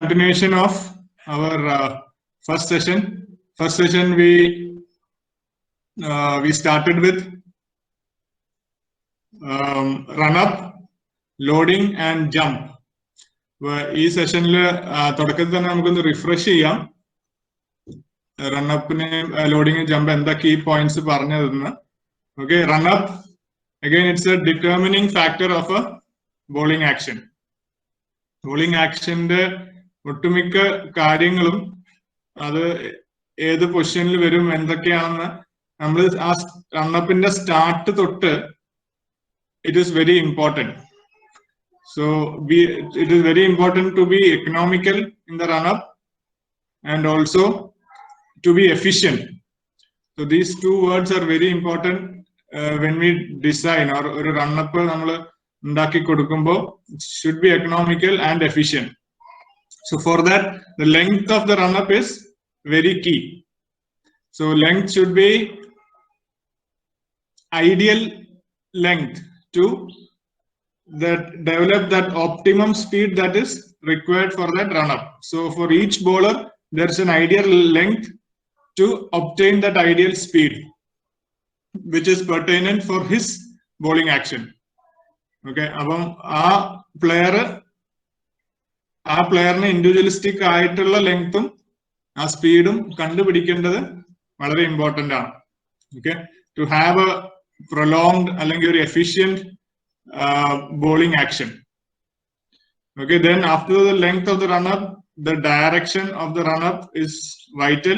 Continuation of our first session. First session we started with run up, loading and jump. ഈ സെഷനിൽ തുടക്കത്തിൽ തന്നെ നമുക്കൊന്ന് റിഫ്രഷ് ചെയ്യാം. റണ്ണപ്പിന് ലോഡിങ് ജമ്പ് എന്താ കീ പോയിന്റ്സ് പറഞ്ഞതെന്ന്. Okay, runup again it's a determining factor of a bowling action. Bowling ആക്ഷന്റെ ഒട്ടുമിക്ക കാര്യങ്ങളും അത് ഏത് പൊസിഷനിൽ വരും എന്തൊക്കെയാണെന്ന് നമ്മൾ ആ റണ്ണപ്പിന്റെ സ്റ്റാർട്ട് തൊട്ട് it is very important. So it is very important to be economical in the run-up and also to be efficient. So these two words are very important when we design or a run-up nammal undaki kodukkumbo. It should be economical and efficient. So for that, the length of the run-up is very key. So length should be ideal length to that develop that optimum speed that is required for that run-up. So for each bowler, there's an ideal length to obtain that ideal speed, which is pertinent for his bowling action. Okay, അപ്പം ആ പ്ലെയറിന് individualistic ആയിട്ടുള്ള ലെങ്ത്തും ആ സ്പീഡും കണ്ടുപിടിക്കേണ്ടത് വളരെ important ആണ്. Okay, to have a prolonged അല്ലെങ്കിൽ ഒരു efficient bowling action. Okay, then after the length of the run-up, the direction of the run-up is vital.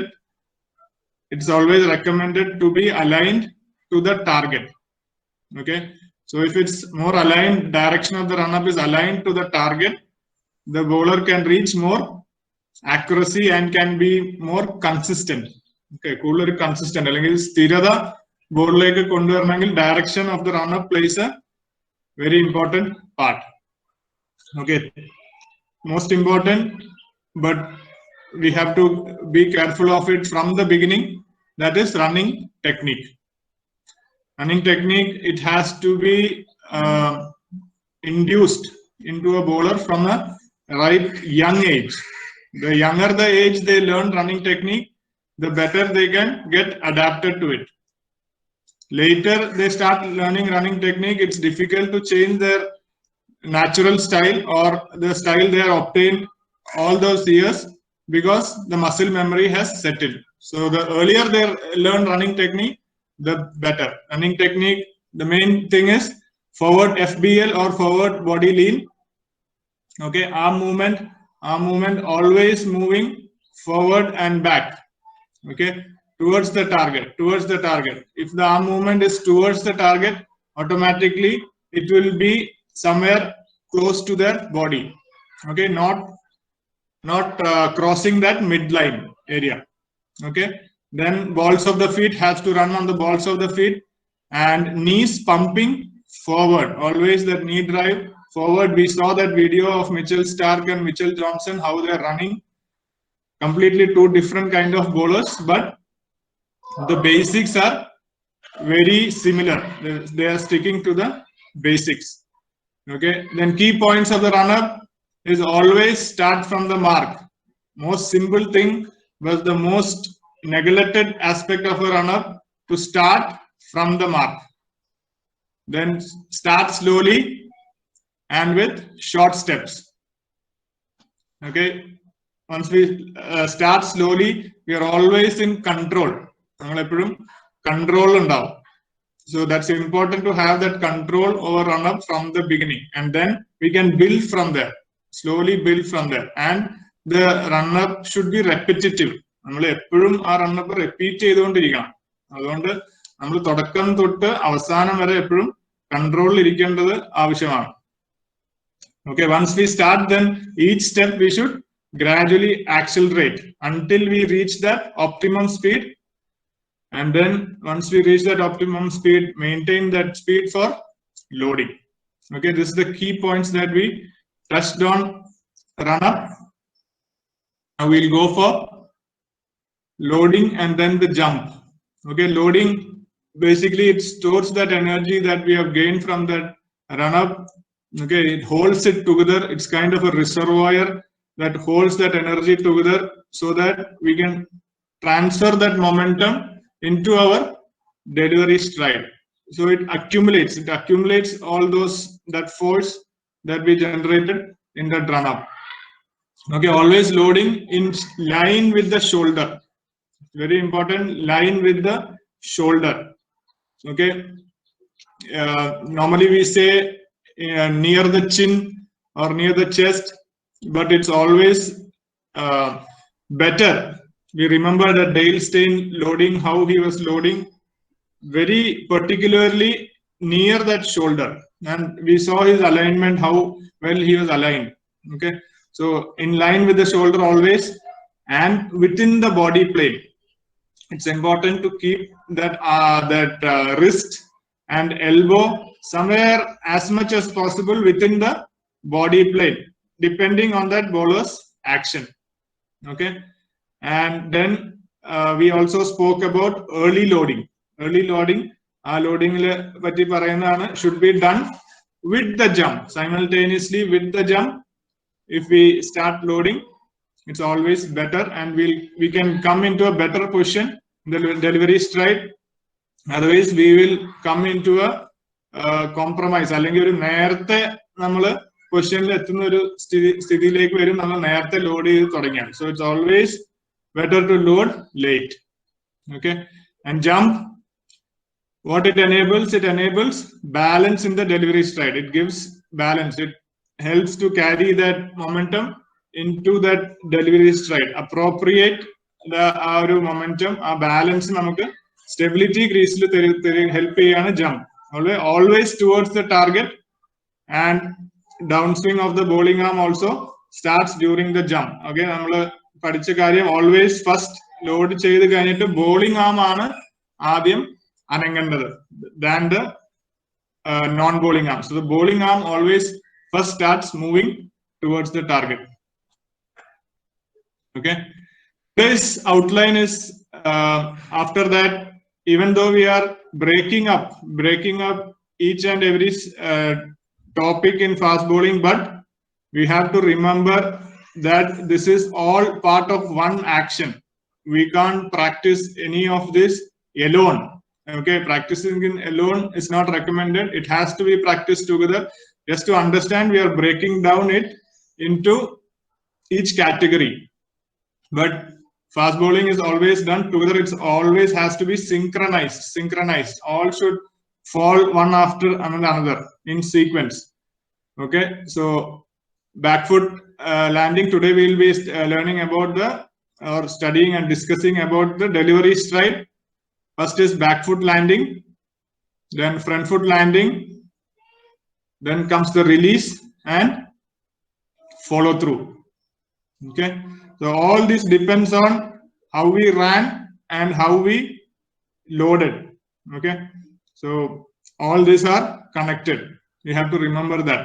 It's always recommended to be aligned to the target. Okay, so if it's more aligned, direction of the run-up is aligned to the target, the bowler can reach more accuracy and can be more consistent. Okay, കൂടുതൽ consistent അല്ലെങ്കിൽ സ്ഥിരത ബോളിലേക്ക് കൊണ്ടുവരണമെങ്കിൽ direction of the run-up plays a very important part. Okay, most important, but we have to be careful of it from the beginning. That is running technique. Running technique, it has to be induced into a bowler from a right young age. The younger the age they learn running technique, the better they can get adapted to it. Later they start learning running technique, it's difficult to change their natural style or the style they are obtained all those years because the muscle memory has settled. So the earlier they learn running technique, the better. Running technique, the main thing is forward FBL or forward body lean. Okay, arm movement always moving forward and back. Okay, towards the target. If the arm movement is towards the target, automatically it will be somewhere close to their body. Okay, not crossing that midline area. Okay, then balls of the feet has to run on the balls of the feet and knees pumping forward. Always that knee drive forward. We saw that video of Mitchell Starc and Mitchell Johnson, how they are running. Completely two different kind of bowlers, but the basics are very similar. They are sticking to the basics. Okay, then key points of the run-up is always start from the mark. Most simple thing was the most neglected aspect of a run-up, to start from the mark. Then start slowly and with short steps. Okay, once we start slowly, we are always in control. Control ഉണ്ടാവും. So that's important to have that control over run-up from the beginning, and then we can build from there, slowly build from there. And the run-up should be repetitive. നമ്മൾ എപ്പോഴും ആ run up repeat ചെയ്തുകൊണ്ടിരിക്കണം. അതുകൊണ്ട് നമ്മൾ തുടക്കം തൊട്ട് അവസാനം വരെ എപ്പോഴും കൺട്രോളിൽ ഇരിക്കേണ്ടത് ആവശ്യമാണ്. Okay, once we start, then each step we should gradually accelerate until we reach that optimum speed. And then once we reach that optimum speed, maintain that speed for loading. Okay, this is the key points that we touched on run up. Now we'll go for loading and then the jump. Okay, loading, basically it stores that energy that we have gained from that run up. Okay, it holds it together. It's kind of a reservoir that holds that energy together so that we can transfer that momentum into our delivery stride. So it accumulates all that force that we generated in that run up. Okay, always loading in line with the shoulder. Very important, line with the shoulder. Okay, normally we say near the chin or near the chest, but it's always better. We remember that Dale Steyn loading, how he was loading very particularly near that shoulder, and we saw his alignment, how well he was aligned. Okay, so in line with the shoulder always, and within the body plane. It's important to keep that wrist and elbow somewhere as much as possible within the body plane, depending on that bowler's action. Okay, and then we also spoke about early loading. Early loading, should be done with the jump, simultaneously with the jump. If we start loading, it's always better, and we can come into a better position in the delivery stride. Otherwise, we will come into a compromise. അല്ലെങ്കിൽ ഒരു നേരത്തെ നമ്മൾ പൊസിഷനിൽ എത്തുന്ന ഒരു സ്ഥിതിയിലേക്ക് വരും, നമ്മൾ നേരത്തെ ലോഡ് ചെയ്ത് തുടങ്ങിയാണ്. So it's always better to load late. Okay, and jump, what it enables balance in the delivery stride. It gives balance. It helps to carry that momentum into that delivery stride. Appropriate the momentum, balance, നമുക്ക് stability crease help ചെയ്യാണ് jump. Always towards the target, and downswing of the bowling arm also starts during the jump. Okay, നമ്മൾ പഠിച്ച കാര്യം, always first load ചെയ്ത് കഴിഞ്ഞിട്ട് bowling arm ആണ് ആദ്യം അനങ്ങേണ്ടത് than the non-bowling arm. So the bowling arm always first starts moving towards the target. Okay, this outline is after that, even though we are breaking up each and every topic in fast bowling, but we have to remember that this is all part of one action. We can't practice any of this alone. Okay, practicing in alone is not recommended. It has to be practiced together. Just to understand, we are breaking down it into each category. But fast bowling is always done together. It always has to be synchronized. All should fall one after another in sequence. Okay, so back foot landing. Today we will be learning about studying and discussing about the delivery stride. First is back foot landing, then front foot landing, then comes the release and follow through. Okay, so all this depends on how we ran and how we loaded. Okay, so all these are connected. You have to remember that.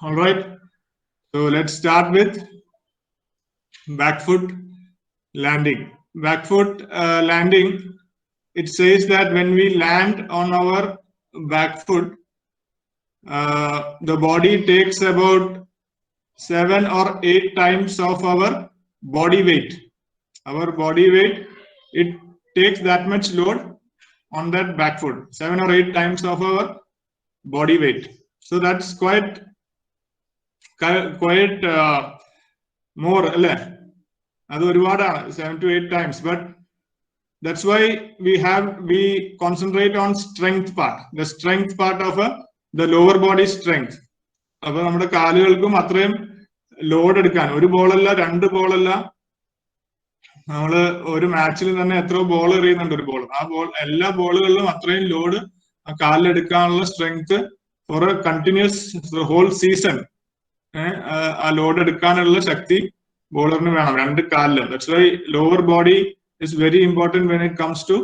All right, so let's start with back foot landing. Back foot landing, it says that when we land on our back foot, the body takes about 7 or 8 times of our body weight. Our body weight, it takes that much load on that back foot, 7 or 8 times of our body weight. So that's quite more, 7 to 8 times. But that's why we concentrate on strength part, the strength part of the lower body strength. അപ്പോൾ നമ്മുടെ കാലുകൾക്കും അത്രയും load എടുക്കാൻ, ഒരു ബോളല്ല, 2 ബോളല്ല, നമ്മള് ഒരു മാച്ചിൽ തന്നെ എത്ര ബോൾ എറിയുന്നുണ്ട് ഒരു ബോൾ, ആ എല്ലാ ബോളുകളിലും അത്രയും ലോഡ് ആ കാലിലെടുക്കാനുള്ള strength for a continuous whole season, ആ ലോഡ് എടുക്കാനുള്ള ശക്തി ബോളറിന് വേണം 2 കാലിലും. That's why lower body is very important when it comes to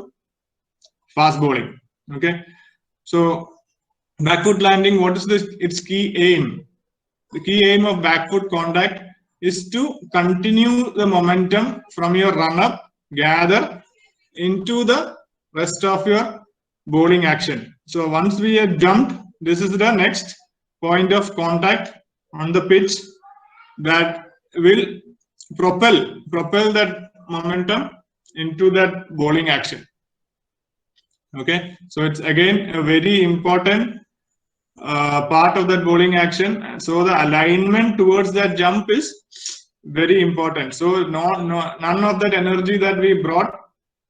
fast bowling. Okay, so back foot landing, what is its key aim? The key aim of back foot contact is to continue the momentum from your run up, gather into the rest of your bowling action. So once we have jumped, this is the next point of contact on the pitch that will propel that momentum into that bowling action. Okay, so it's again a very important part of that bowling action. So the alignment towards that jump is very important. So none of that energy that we brought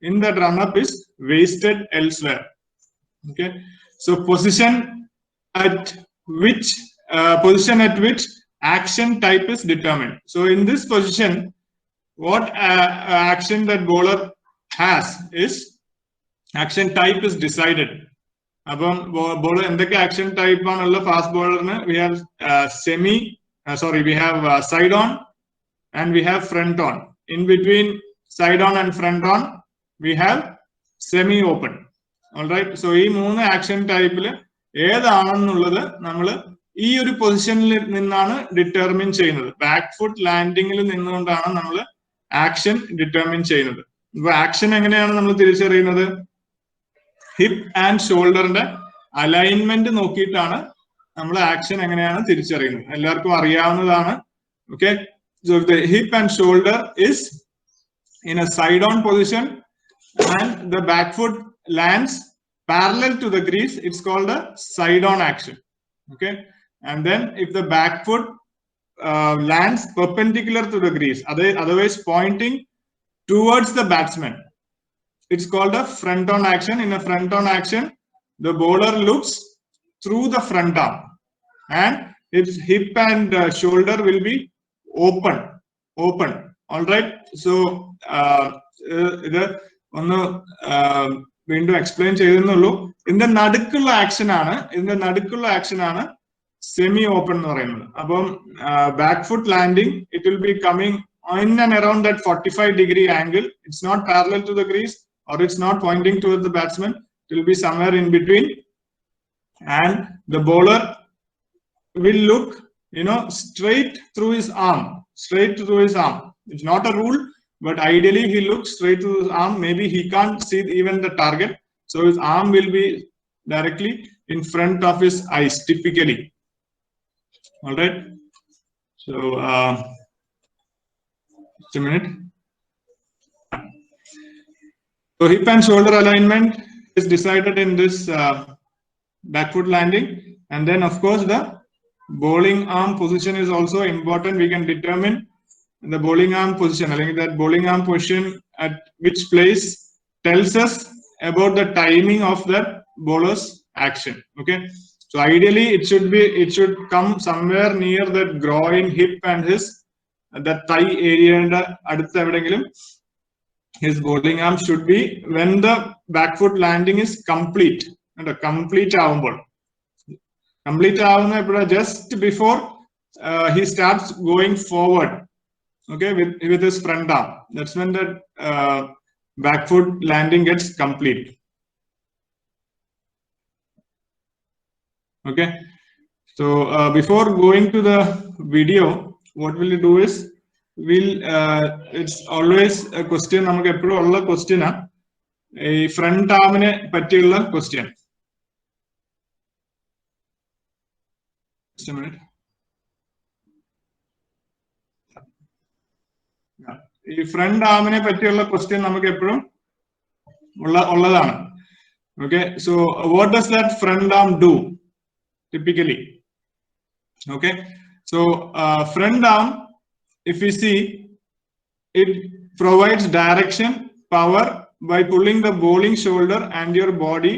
in that run up is wasted elsewhere. Okay, so position at which action type is determined. So in this position, what action that bowler has is action type is decided. Upon bowler and the action type on fast bowler, we have we have side on and we have front on. In between side on and front on, we have semi open. All right, so ഈ മൂന്ന് action type ഏതാണെന്നുള്ളത് നമ്മൾ ഈ ഒരു പൊസിഷനിൽ നിന്നാണ് determine ചെയ്യുന്നത്. Back foot ലാൻഡിങ്ങിൽ നിന്നുകൊണ്ടാണ് നമ്മൾ ആക്ഷൻ ഡിറ്റർമിൻ ചെയ്യുന്നത്. ഇപ്പൊ ആക്ഷൻ എങ്ങനെയാണ് നമ്മൾ തിരിച്ചറിയുന്നത്? ഹിപ്പ് ആൻഡ് ഷോൾഡറിന്റെ അലൈൻമെന്റ് നോക്കിയിട്ടാണ് നമ്മൾ ആക്ഷൻ എങ്ങനെയാണ് തിരിച്ചറിയുന്നത്. എല്ലാവർക്കും അറിയാവുന്നതാണ്. Okay, so if the hip and shoulder is in a side on position and the back foot lands parallel to the crease, it's called a side on action. Okay, and then if the back foot lands perpendicular to the crease, otherwise pointing towards the batsman, it's called a front on action. In a front on action, the bowler looks through the front arm and its hip and shoulder will be open. All right, so ഇത് ഒന്ന് വീണ്ടും explain ചെയ്തെന്നുള്ളൂ. ഇതിന്റെ നടുക്കുള്ള action ആണ് semi open എന്ന് പറയുന്നത്. അപ്പം back foot landing it will be coming in and around that 45-degree angle. It's not parallel to the crease or it's not pointing towards the batsman. It will be somewhere in between, and the bowler will look, straight through his arm. It's not a rule, but ideally he looks straight through his arm. Maybe he can't see even the target, so his arm will be directly in front of his eyes typically. All right, so just a minute. So hip and shoulder alignment is decided in this back foot landing, and then of course the bowling arm position is also important. We can determine the bowling arm position. I think that bowling arm position at which place tells us about the timing of that bowler's action. Okay, so ideally it should come somewhere near that groin, hip and that thigh area. His bowling arm should be when the back foot landing is complete. And complete just before he starts going forward. Okay, with his front arm. That's when the back foot landing gets complete. Okay, so before going to the video, what we'll do is it's always a question. നമുക്ക് എപ്പോഴും ഉള്ള question ആ ഈ front ആമിനെ പറ്റിയുള്ള question. Just a minute. ഈ front ആമിനെ പറ്റിയുള്ള question നമുക്ക് എപ്പോഴും ഉള്ളതാണ്. Okay, so what does that front arm do typically? Okay, so front arm, if we see, it provides direction, power by pulling the bowling shoulder and your body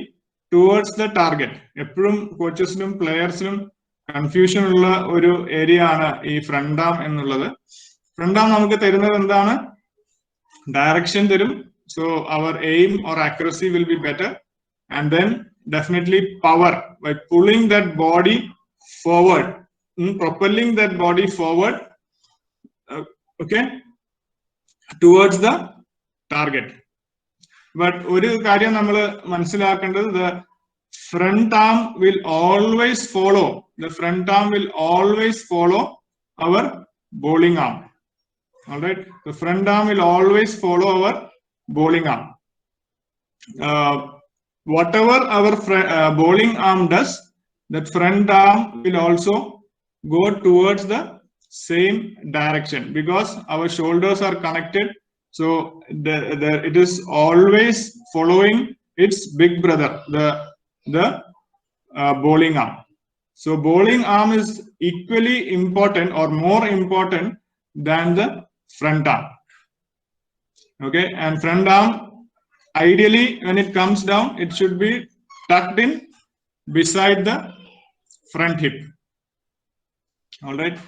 towards the target. എപ്പോഴും കോച്ചസിനും പ്ലെയേഴ്സിനും confusion ഉള്ള ഒരു area ആണ് ഈ front ആം എന്നുള്ളത്. Front ആം നമുക്ക് തരുന്നത് എന്താണ്? Direction തരും. So our aim or accuracy will be better, and then definitely power by pulling that body forward, propelling that body forward, okay, towards the target. But ഒരു കാര്യം നമ്മൾ മനസ്സിലാക്കേണ്ടത്, the front arm will always follow. The front arm will always follow our bowling arm. All right, the front arm will always follow our bowling arm. Whatever our bowling arm does, that front arm will also go towards the same direction because our shoulders are connected. So it is always following its big brother, the bowling arm. So bowling arm is equally important or more important than the front arm. Okay, and front arm, ideally when it comes down, it should be tucked in beside the front hip. All right,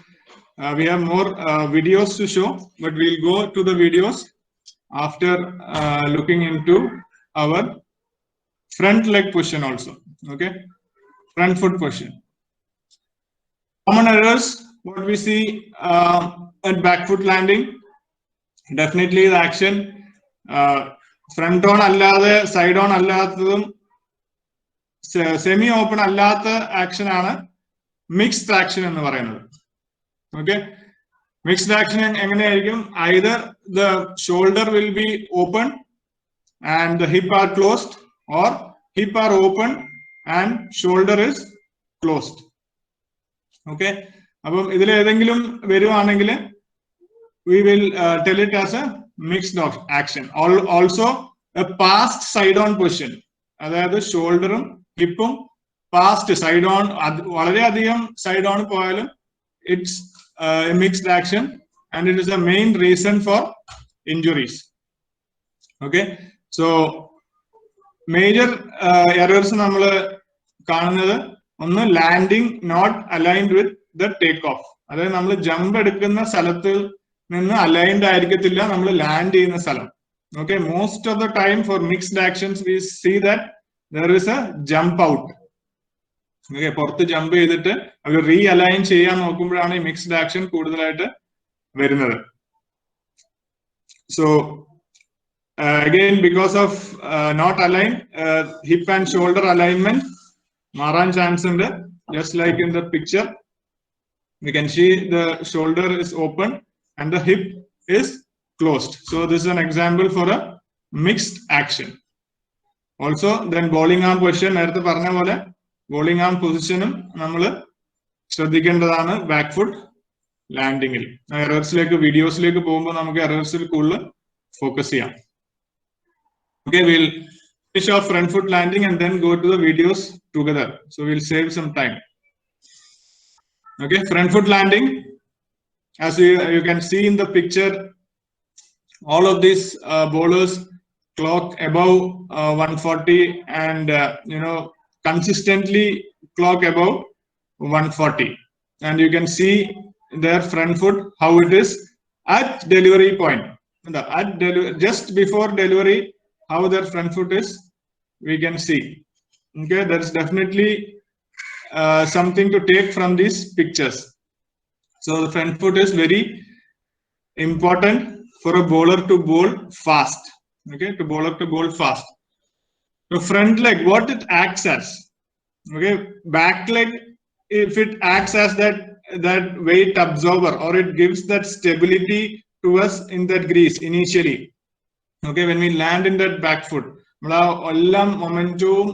we have more videos to show, but we'll go to the videos after looking into our front leg position also. Okay, front foot position. Common errors, what we see at back foot landing, definitely the action front on allade, side on alladum, semi open allata action aana mixed action ennu parayunnathu. Okay, mixed action either the shoulder will be open and the hip are closed, or hip are open and shoulder is closed. Okay, അപ്പം ഇതിൽ ഏതെങ്കിലും വരുവാണെങ്കിൽ we will tell it as a mixed action. Also a passed side on position, അതായത് ഷോൾഡറും ഹിപ്പും past side on, വളരെയധികം side on പോയാലും it's a mixed action and it is the main reason for injuries. Okay, so major errors നമ്മൾ കാണുന്നത് ഒന്ന് landing not aligned with the take off, അതായത് നമ്മൾ jump എടുക്കുന്ന സ്ഥലത്ത് നിന്ന് അലൈൻഡ് ആയിരിക്കത്തില്ല നമ്മൾ ലാൻഡ് ചെയ്യുന്ന സ്ഥലം. Okay, most of the time for mixed actions we see that there is a jump out. Okay, പുറത്ത് ജമ്പ് ചെയ്തിട്ട് അവർ റീ അലൈൻ ചെയ്യാൻ നോക്കുമ്പോഴാണ് ഈ മിക്സ്ഡ് ആക്ഷൻ കൂടുതലായിട്ട് വരുന്നത്. So again, because of not aligned hip and shoulder alignment, maran chance ഉണ്ട്. Just like in the picture, we can see the shoulder is open and the hip is closed. So this is an example for a mixed action. Also, then bowling arm position, നേരത്തെ പറഞ്ഞ പോലെ bowling arm പൊസിഷനും നമ്മൾ ശ്രദ്ധിക്കേണ്ടതാണ് back foot ലാൻഡിങ്ങിൽ. എറേഴ്സിലേക്ക് വീഡിയോസിലേക്ക് പോകുമ്പോൾ നമുക്ക് എറേഴ്സിൽ കൂടുതൽ focus ചെയ്യാം. Okay, we'll finish off front foot landing and then go to the videos together. So we'll save some time. Okay, front foot landing. As you can see in the picture, all of these bowlers clock above 140 and consistently clock above 140. And you can see their front foot how it is at delivery point. Just before delivery, how their front foot is, we can see. Okay, that's definitely something to take from these pictures. So the front foot is very important for a bowler to bowl fast. Okay, to bowler to bowl fast. The front leg, what it acts as? Okay, back leg, if it acts as that weight absorber, or it gives that stability to us in that grease initially. Okay, when we land in that back foot, എല്ലാം മൊമെന്റവും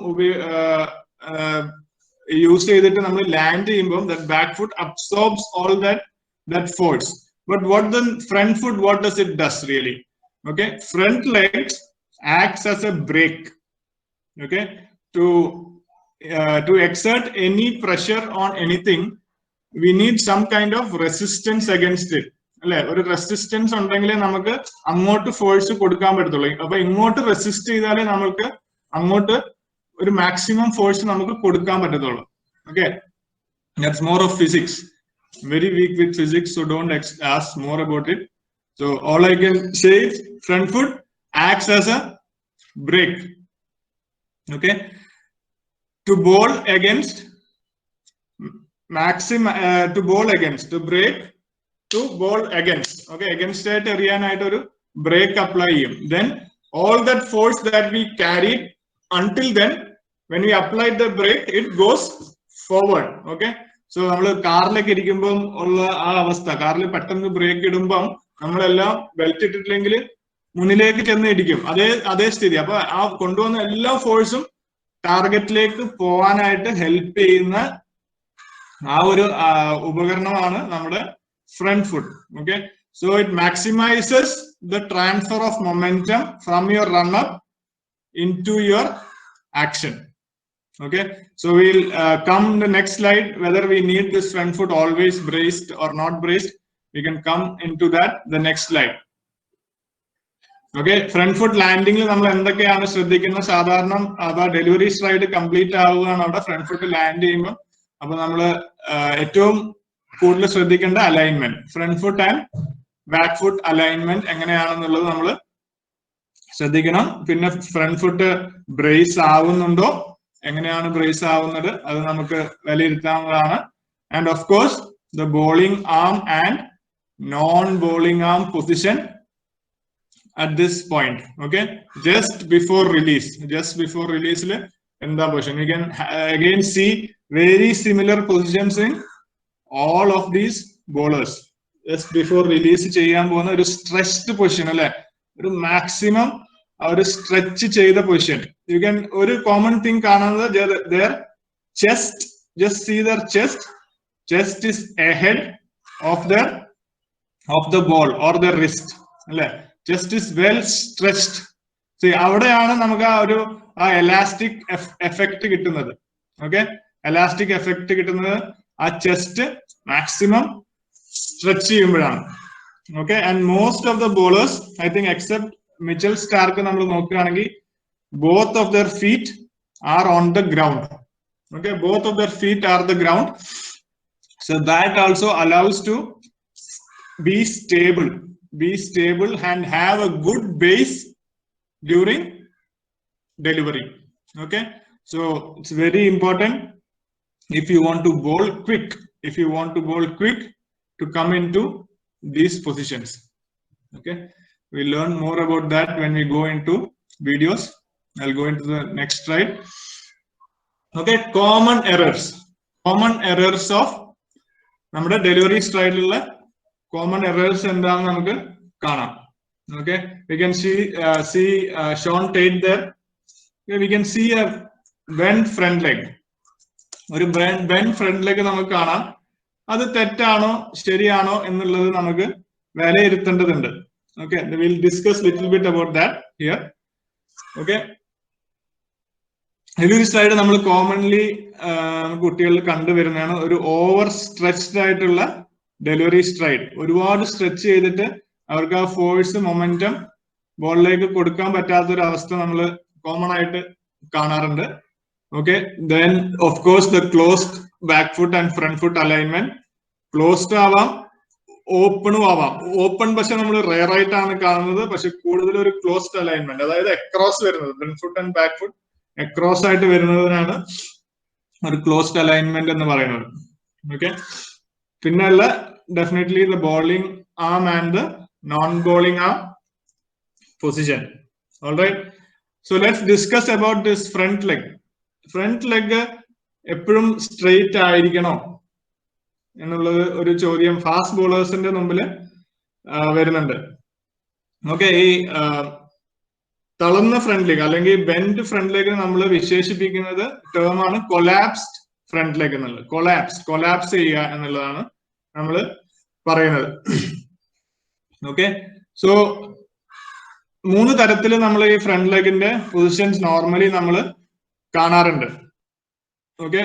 use ചെയ്തിട്ട് നമ്മൾ land ചെയ്യുമ്പോൾ that back foot absorbs all that force. But what the front foot, what does it does really? Okay, front legs acts as a brake. Okay, to exert any pressure on anything, we need some kind of resistance against it. അല്ലെ, ഒരു resistance ഉണ്ടെങ്കിലേ നമുക്ക് അങ്ങോട്ട് force കൊടുക്കാൻ പറ്റത്തുള്ളൂ. അപ്പൊ ഇങ്ങോട്ട് resist ചെയ്താലേ നമുക്ക് അങ്ങോട്ട് ഒരു മാക്സിമം ഫോഴ്സ് നമുക്ക് കൊടുക്കാൻ പറ്റത്തുള്ളൂ. Okay, that's more of physics. Very weak with physics, so don't ask more about it. So all I can say is front foot acts as a brake. Okay, to bowl against to bowl against, to break, to bowl against. Okay, against it അറിയാനായിട്ട് ഒരു break apply ചെയ്യും. Then all that force that we carried until then, when we applied the brake, it goes forward. Okay, so നമ്മൾ കാറിലേക്ക് ഇരിക്കുമ്പോൾ ഉള്ള ആ അവസ്ഥ, കാറിൽ പെട്ടെന്ന് ബ്രേക്ക് ഇടുമ്പം നമ്മളെല്ലാം ബെൽറ്റ് ഇട്ടിട്ടില്ലെങ്കിൽ മുന്നിലേക്ക് ചെന്ന് ഇടിക്കും. അതേ സ്ഥിതി. അപ്പൊ ആ കൊണ്ടുവന്ന എല്ലാ ഫോഴ്സും ടാർഗറ്റിലേക്ക് പോകാനായിട്ട് ഹെൽപ്പ് ചെയ്യുന്ന ആ ഒരു ഉപകരണമാണ് നമ്മുടെ front foot. Okay, so it maximises the transfer of momentum from your runner into your action. Okay, so we'll come the next slide whether we need this front foot always braced or not braced. We can come into that the next slide. Okay, front foot landing il nammal endokkeyanu shraddhikkunna sadharana aba delivery stride complete avugana avada front foot land cheyumbo appo nammal ettom koodal shraddhikkenda alignment, front foot and back foot alignment enganeyaanennullathu nammal shraddhikkanam. Pinne front foot brace avunundo എങ്ങനെയാണ് brace ആവുന്നത് അത് നമുക്ക് വിലയിരുത്താവുന്നതാണ്. And of course the bowling arm and non bowling arm position at this point. Okay, just before റിലീസിൽ എന്താ position? You can again see very similar positions in all of these bowlers. Just before release ചെയ്യാൻ പോകുന്ന ഒരു stretched position അല്ലെ, ഒരു maximum ഒരു stretch ചെയ്ത position. You can ഒരു കോമൺ തിങ് കാണുന്നത് their chest, just see their chest is ahead of the ball or their wrist അല്ലെ, chest is well stretched. See, അവിടെയാണ് നമുക്ക് ആ എലാസ്റ്റിക് എഫക്ട് കിട്ടുന്നത്. ഓക്കെ, എലാസ്റ്റിക് എഫക്ട് കിട്ടുന്നത് ആ ചെസ്റ്റ് മാക്സിമം സ്ട്രെച്ച് ചെയ്യുമ്പോഴാണ്. Okay, and most of the bowlers I think except Mitchell Starc നമ്മൾ നോക്കുകയാണെങ്കിൽ both of their feet are on the ground. Okay, both of their feet are the ground, so that also allows to be stable and have a good base during delivery. Okay, so it's very important if you want to bowl quick to come into these positions. Okay, we'll learn more about that when we go into videos. I'll go into the next slide. Okay, common errors of നമ്മുടെ delivery സ്ട്രൈഡിലുള്ള common errors എന്താണെന്ന് നമുക്ക് കാണാം. Okay, we can see Sean Tate there. We can see a bent front leg. ഒരു bent front leg നമുക്ക് കാണാം. അത് തെറ്റാണോ ശരിയാണോ എന്നുള്ളത് നമുക്ക് വിലയിരുത്തേണ്ടതുണ്ട്. Okay, we'll discuss little bit about that here. Okay, delivery stride നമ്മൾ കോമൺലി കുട്ടികളിൽ കണ്ടുവരുന്നതാണ് ഒരു ഓവർ സ്ട്രെച്ച്ഡ് ആയിട്ടുള്ള ഡെലിവറി സ്ട്രൈഡ്. ഒരുപാട് സ്ട്രെച്ച് ചെയ്തിട്ട് അവർക്ക് ആ ഫോഴ്സ് മൊമെന്റം ബോളിലേക്ക് കൊടുക്കാൻ പറ്റാത്തൊരു അവസ്ഥ നമ്മൾ കോമൺ ആയിട്ട് കാണാറുണ്ട്. Okay, then of course the closed back foot and front foot alignment. Closed ആവാം, ഓപ്പണും ആവാം. ഓപ്പൺ പക്ഷെ നമ്മൾ റെയർ ആയിട്ടാണ് കാണുന്നത്, പക്ഷെ കൂടുതൽ ഒരു ക്ലോസ്ഡ് അലൈൻമെന്റ്, അതായത് അക്രോസ് വരുന്നത് front foot and back foot across ആയിട്ട് വരുന്നതിനാണ് ഒരു ക്ലോസ്ഡ് അലൈൻമെന്റ് എന്ന് പറയുന്നത്. ഓക്കെ, പിന്നെയുള്ള definitely the bowling arm and the non bowling arm position. Alright, so let's discuss about this front leg. Front leg എപ്പോഴും straight ആയിരിക്കണോ എന്നുള്ളത് ഒരു ചോദ്യം ഫാസ്റ്റ് ബോളേഴ്സിന്റെ മുമ്പിൽ വരുന്നുണ്ട്. ഓക്കെ, ഈ തളർന്ന ഫ്രണ്ട് ലെഗ് അല്ലെങ്കിൽ ബെൻഡ് ഫ്രണ്ട് ലെഗ് നമ്മൾ വിശേഷിപ്പിക്കുന്നത് ടേമാണ് കൊളാപ്സ്ഡ് ഫ്രണ്ട് ലെഗ് എന്നുള്ളത്. കൊളാപ്സ് ചെയ്യുക എന്നുള്ളതാണ് നമ്മൾ പറയുന്നത്. ഓക്കെ, സോ 3 തരത്തിൽ നമ്മൾ ഈ ഫ്രണ്ട് ലെഗിന്റെ പൊസിഷൻസ് നോർമലി നമ്മൾ കാണാറുണ്ട്. ഓക്കെ,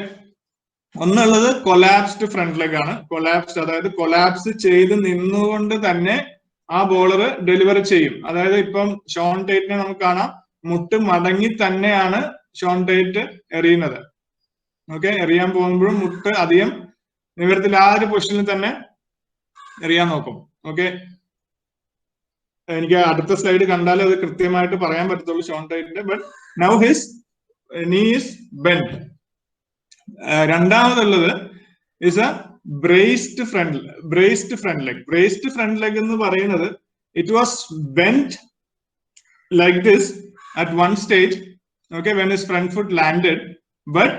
ഒന്നുള്ളത് കൊളാപ്സ്ഡ് ഫ്രണ്ട് ലെഗ് ആണ്. കൊളാപ്സ്ഡ് അതായത് കൊളാപ്സ് ചെയ്ത് നിന്നുകൊണ്ട് തന്നെ ആ ബോളർ ഡെലിവറി ചെയ്യും. അതായത് ഇപ്പം ഷോൺ ടേറ്റിനെ നമുക്ക് കാണാം, മുട്ട് മടങ്ങി തന്നെയാണ് ഷോൺ ടേറ്റ് എറിയുന്നത്. ഓക്കെ, എറിയാൻ പോകുമ്പോഴും മുട്ട് അധികം നിവർത്തിൽ ആ ഒരു പൊസിഷനിൽ തന്നെ എറിയാൻ നോക്കും. ഓക്കെ, എനിക്ക് അടുത്ത സ്ലൈഡ് കണ്ടാലേ അത് കൃത്യമായിട്ട് പറയാൻ പറ്റത്തുള്ളൂ ഷോൺ ടേറ്റിന്റെ. But now his knee is bent. രണ്ടാമതുള്ളത് is a braced front leg. Braced front leg എന്ന് പറയുന്നത് it was bent like this at one stage, okay, when his front foot landed, but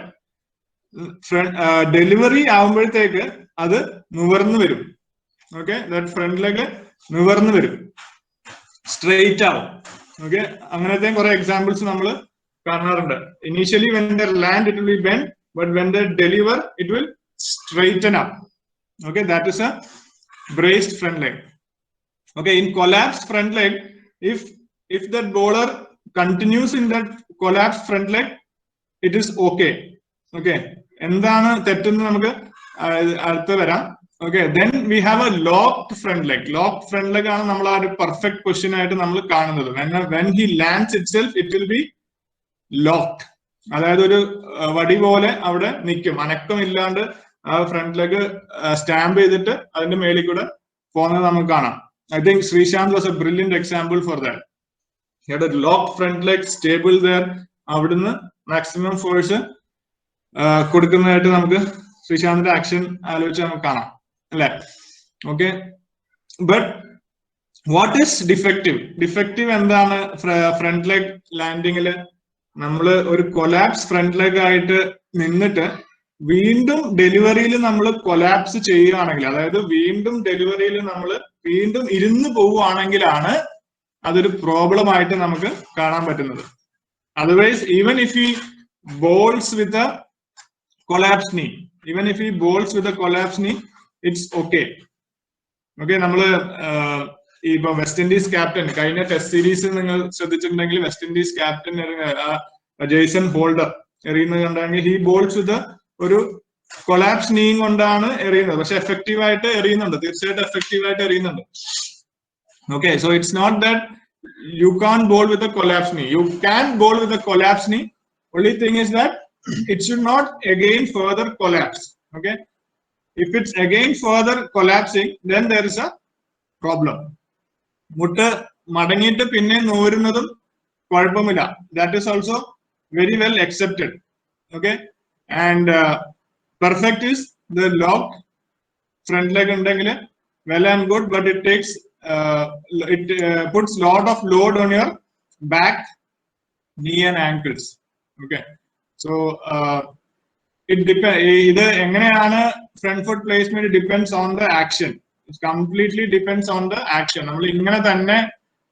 delivery ആവുമ്പോഴത്തേക്ക് അത് നിവർന്നു വരും. Okay, that front leg നിവർന്നു വരും, straight ആവും. ഓക്കെ, അങ്ങനത്തെ കുറെ എക്സാമ്പിൾസ് നമ്മൾ Initially, when they land, it will be bent, but when they deliver, it will straighten up. Okay, that is a braced front leg. Okay, in collapsed front leg, if that bowler continues in that collapsed front leg, it is okay. Okay, okay, then we have a locked front leg. Locked front leg is a perfect position. When he lands itself, it will be locked. അതായത് ഒരു വടി പോലെ അവിടെ നിൽക്കും, അനക്കമില്ലാണ്ട് ആ front leg stamp ചെയ്തിട്ട് അതിന്റെ മേളിൽ കൂടെ പോകുന്നത് നമുക്ക് കാണാം. I think Srishant was a brilliant example for that. He had a locked front leg, stable there. അവിടുന്ന് maximum force കൊടുക്കുന്നതായിട്ട് നമുക്ക് ശ്രീശാന്തിന്റെ ആക്ഷൻ ആലോചിച്ച് നമുക്ക് കാണാം അല്ലെ? Okay, but what is defective? Defective എന്താണ്? ഫ്രണ്ട് ലെഗ് ലാൻഡിങ്ങില് നമ്മൾ ഒരു കൊലാപ്സ് ഫ്രണ്ട് ലെഗ് ആയിട്ട് നിന്നിട്ട് വീണ്ടും ഡെലിവറിയിൽ നമ്മൾ കൊലാപ്സ് ചെയ്യുകയാണെങ്കിൽ, അതായത് വീണ്ടും ഡെലിവറിയിൽ നമ്മൾ വീണ്ടും ഇരുന്ന് പോവുകയാണെങ്കിലാണ് അതൊരു പ്രോബ്ലം ആയിട്ട് നമുക്ക് കാണാൻ പറ്റുന്നത്. Otherwise even if he bowls with a collapse knee, it's okay. Okay, നമ്മള് ഇപ്പൊ വെസ്റ്റ് ഇൻഡീസ് ക്യാപ്റ്റൻ കഴിഞ്ഞ ടെസ്റ്റ് സീരീസിൽ നിങ്ങൾ ശ്രദ്ധിച്ചിട്ടുണ്ടെങ്കിൽ West Indies captain Jason Holder എറിയുന്നത് കണ്ടെങ്കിൽ ഹി ബോൾസ് വിത്ത് ഒരു കൊലാപ്സ് നീ കൊണ്ടാണ് എറിയുന്നത്. പക്ഷെ എഫക്റ്റീവ് ആയിട്ട് എറിയുന്നുണ്ട്, തീർച്ചയായിട്ടും എഫക്റ്റീവ് ആയിട്ട് എറിയുന്നുണ്ട്. Okay, so it's not that you can't bowl with a collapse knee. You can bowl with a collapse knee. Only thing is that it should not again further collapse. Okay, if it's again further collapsing, then there is a problem. മുട്ട് മടങ്ങിയിട്ട് പിന്നെ നോരുന്നതും കുഴപ്പമില്ല. That is also very well accepted. Okay, and perfect is the lock front leg ഉണ്ടെങ്കിൽ well and good, but it takes it puts lot of load on your back, knee and ankles. Okay, so it depends. ഇത് എങ്ങനെയാണ് front foot placement depends on the action. It completely depends on the action. നമ്മൾ ഇങ്ങനെ തന്നെ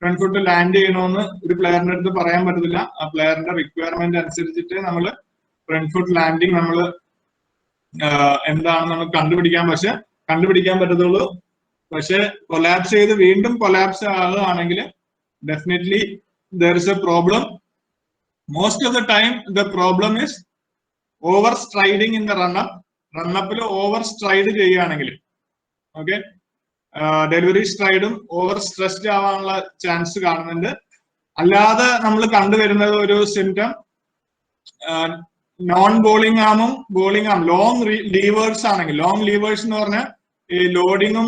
front foot land ചെയ്യണമെന്ന് ഒരു പ്ലെയറിന്റെ അടുത്ത് പറയാൻ പറ്റത്തില്ല. ആ പ്ലെയറിന്റെ റിക്വയർമെന്റ് അനുസരിച്ചിട്ട് നമ്മൾ ഫ്രണ്ട് ഫുട്ട് ലാൻഡിങ് നമ്മൾ എന്താണ് നമുക്ക് കണ്ടുപിടിക്കാൻ പറ്റത്തുള്ളൂ. പക്ഷെ കൊലാപ്സ് ചെയ്ത് വീണ്ടും കൊലാപ്സ് ആകുകയാണെങ്കിൽ definitely there is a problem. Most of the time the problem is over striding in the runup. റണ്ണപ്പിൽ ഓവർ സ്ട്രൈഡ് ചെയ്യുകയാണെങ്കിൽ, ഓക്കെ, ഡെലിവറി സ്ട്രൈഡും ഓവർ സ്ട്രെസ്ഡ് ആവാനുള്ള ചാൻസ് കാണുന്നുണ്ട്. അല്ലാതെ നമ്മൾ കണ്ടുവരുന്നത് ഒരു സിംറ്റം നോൺ ബോളിംഗ് ആമും ബോളിംഗ് ആം ലോങ് ലീവേഴ്സ് ആണെങ്കിൽ, ലോങ് ലീവേഴ്സ് എന്ന് പറഞ്ഞാൽ ഈ ലോഡിങ്ങും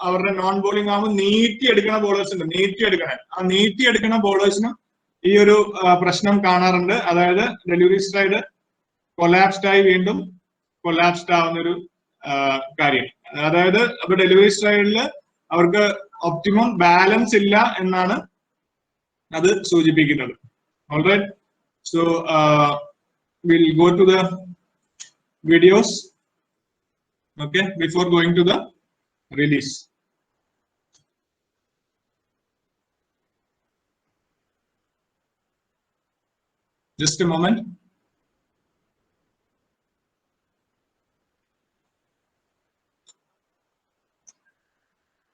അവരുടെ നോൺ ബോളിംഗ് ആകുമ്പോൾ നീട്ടിയെടുക്കുന്ന ബോളേഴ്സ് ഉണ്ട്. നീട്ടിയെടുക്കുന്ന ബോളേഴ്സിനും ഈ ഒരു പ്രശ്നം കാണാറുണ്ട്. അതായത് ഡെലിവറി സ്ട്രൈഡ് കൊലാപ്സ്ഡ് ആയി വീണ്ടും കൊലാപ്സ്ഡ് ആവുന്ന ഒരു കാര്യം. അതായത് അപ്പൊ ഡെലിവറി സ്ട്രൈഡില് അവർക്ക് ഒപ്റ്റിമം ബാലൻസ് ഇല്ല എന്നാണ് അത് സൂചിപ്പിക്കുന്നത്. Alright, so will go to the videos. Okay, before going to the release. Just a moment.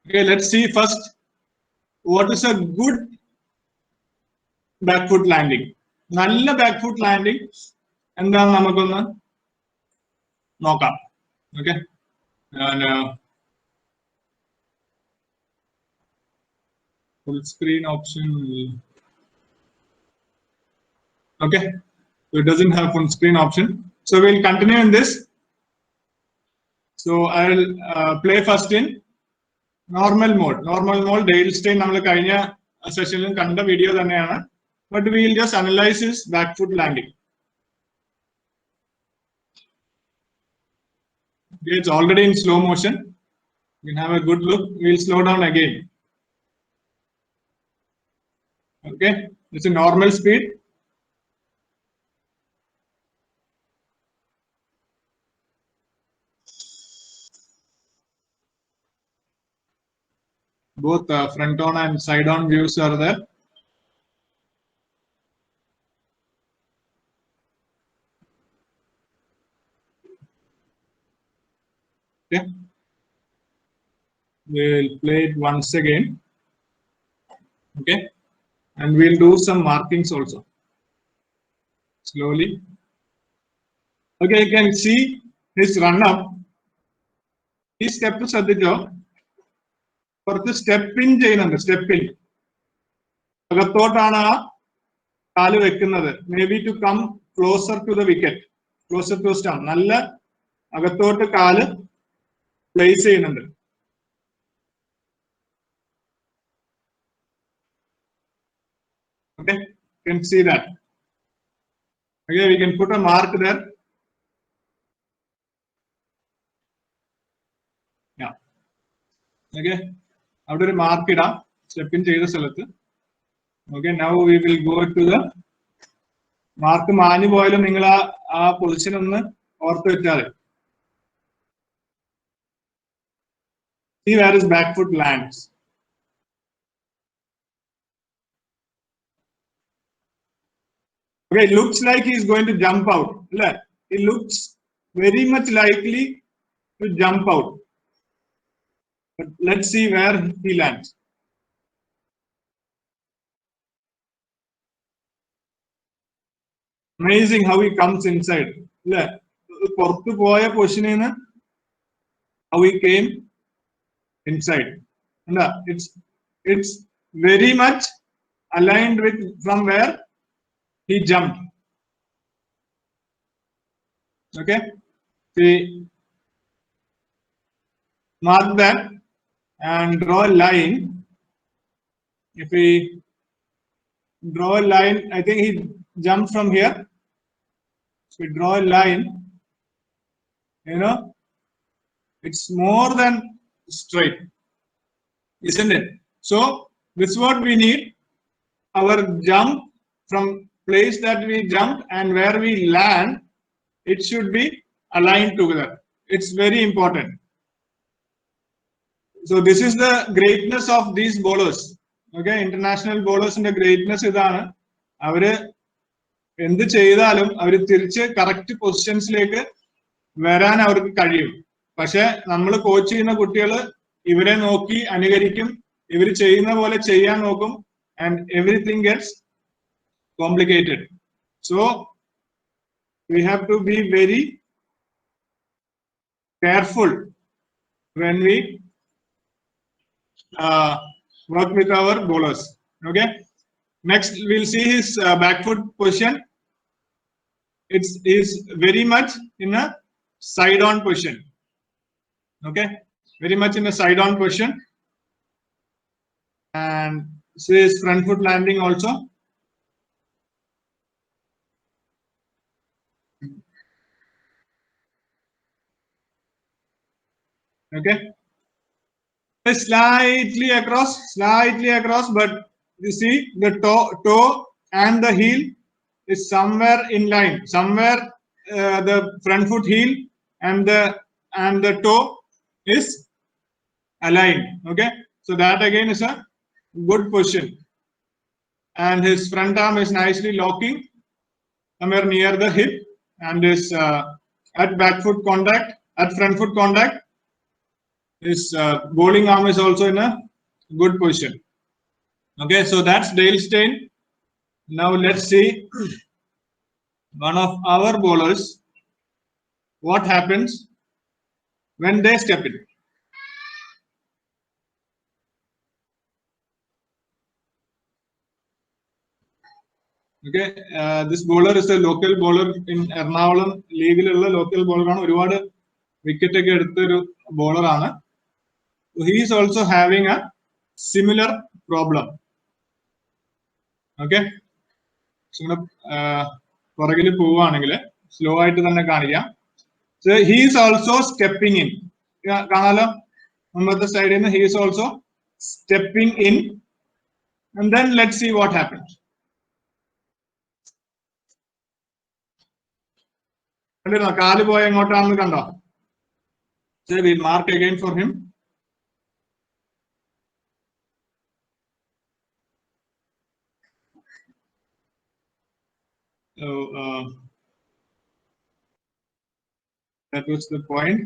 Okay, let's see first what is a good back foot landing. നല്ല back foot landing എന്താണ് നമുക്കൊന്ന് നോക്കാം. Okay, and full screen option. Okay, so it doesn't have full screen option, so we'll continue in this. So I'll play first in normal mode. Dale Steyn നമ്മൾ കഴിഞ്ഞ സെഷനിലും കണ്ട video തന്നെയാണ്, but we'll just analyze his back foot landing. It's already in slow motion. You can have a good look. We'll slow down again. Okay, it's a normal speed. Both front on and side on views are there. Okay, we'll play it once again. Okay, and we'll do some markings also slowly. Okay, you can see his run up. He steps at the job. കുറച്ച് step in ചെയ്യുന്നുണ്ട്. Step in അകത്തോട്ടാണ് ആ കാല് വെക്കുന്നത്. Maybe to come closer to the wicket, closer to stump. നല്ല അകത്തോട്ട് കാല് place ചെയ്യുന്നുണ്ട്. Okay, you can see that. Okay, we can put a mark there. Yeah. Okay, അവിടെ ഒരു മാർക്ക് ഇടാം സ്റ്റെപ്പ് ഇൻ ചെയ്ത സ്ഥലത്ത്. Okay, now we will go to the mark മാഞ്ഞു പോയാലും നിങ്ങൾ ആ പൊസിഷൻ ഒന്ന് ഓർത്ത് വെച്ചാൽ. See where his back foot lands. Okay, it looks like he is going to jump out. It looks very much likely to jump out. But let's see where he lands. Amazing how he comes inside. പുറത്തു പോയ പൊസിഷനിൽ നിന്ന് how he came inside. It's very much aligned with from where he jumped. Okay, see, mark that and draw a line. If we draw a line, I think he jumped from here. So we draw a line, it's more than straight, isn't it? So this is what we need. Our jump from place that we jumped and where we land, it should be aligned together. It's very important. So this is the greatness of these bowlers. Okay, international bowlers in the greatness ഇതാണ്. അവര് എന്ത് ചെയ്താലും അവര് തിരിച്ച് correct പൊസിഷൻസിലേക്ക് വരാൻ അവർക്ക് കഴിയും. പക്ഷെ നമ്മൾ കോച്ച് ചെയ്യുന്ന കുട്ടികൾ ഇവരെ നോക്കി അനുകരിക്കും, ഇവർ ചെയ്യുന്ന പോലെ ചെയ്യാൻ നോക്കും, and everything gets complicated. So we have to be very careful when we work with our bowlers. Okay, next we'll see his back foot position. It is very much in a side on position. Okay, very much in a side on position, and see his front foot landing also. Okay, slightly across, but you see the toe and the heel is somewhere in line. Somewhere the front foot heel and the toe is aligned. Okay, so that again is a good position, and his front arm is nicely locking somewhere near the hip, and is at back foot contact, at front foot contact. His bowling arm is also in a good position. Okay, so that's Dale Steyn. Now let's see one of our bowlers, what happens when they step in. Okay, this bowler is a local bowler in Ernakulam league. Local bowler ആണ്, ഒരുപാട് wicket ഒക്കെ എടുത്ത ഒരു bowler ആണ്. He is also having a similar problem. Okay, പുറകിൽ പോവുകയാണെങ്കിൽ slow ആയിട്ട് തന്നെ കാണിക്കാം. So he is also stepping in. കാണാലോ മുമ്പത്തെ സൈഡിൽ നിന്ന് he is also stepping in, and then let's see what happens. കാല് പോയ എങ്ങോട്ടാണെന്ന് കണ്ടോ? So we'll mark again for him. So that was the point.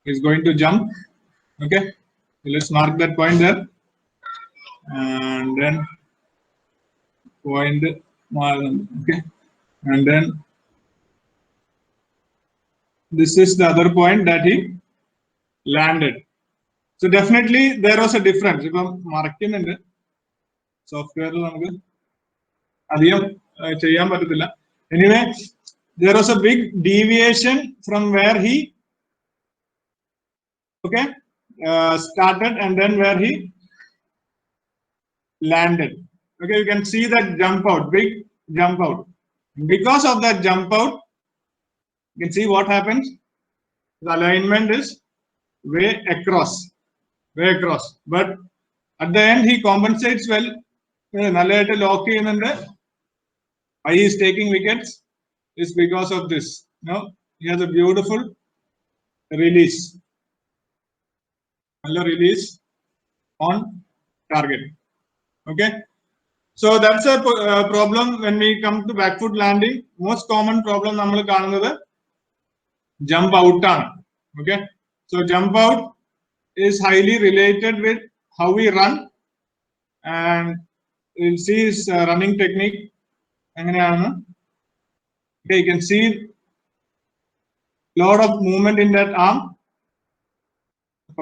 He's going to jump. Okay, let's mark that point there, and then point. Okay, and then this is the other point that he landed. So definitely there was a difference. If I'm marking in the software, anyway, there was a big deviation from where he started and then where he landed. Okay, you can see that jump out, big jump out. Because of that jump out, you can see what happens. The alignment is way across. But at the end, he compensates well. Lock in and why he is taking wickets is because of this. No, he has a beautiful release. Release on target. Okay. So that's a problem when we come to back foot landing. Most common problem നമ്മൾ കാണുന്നത് jump out ആണ്. Okay. So jump out is highly related with how we run, and we'll see his running technique. Okay, you can see lot of movement in that arm. A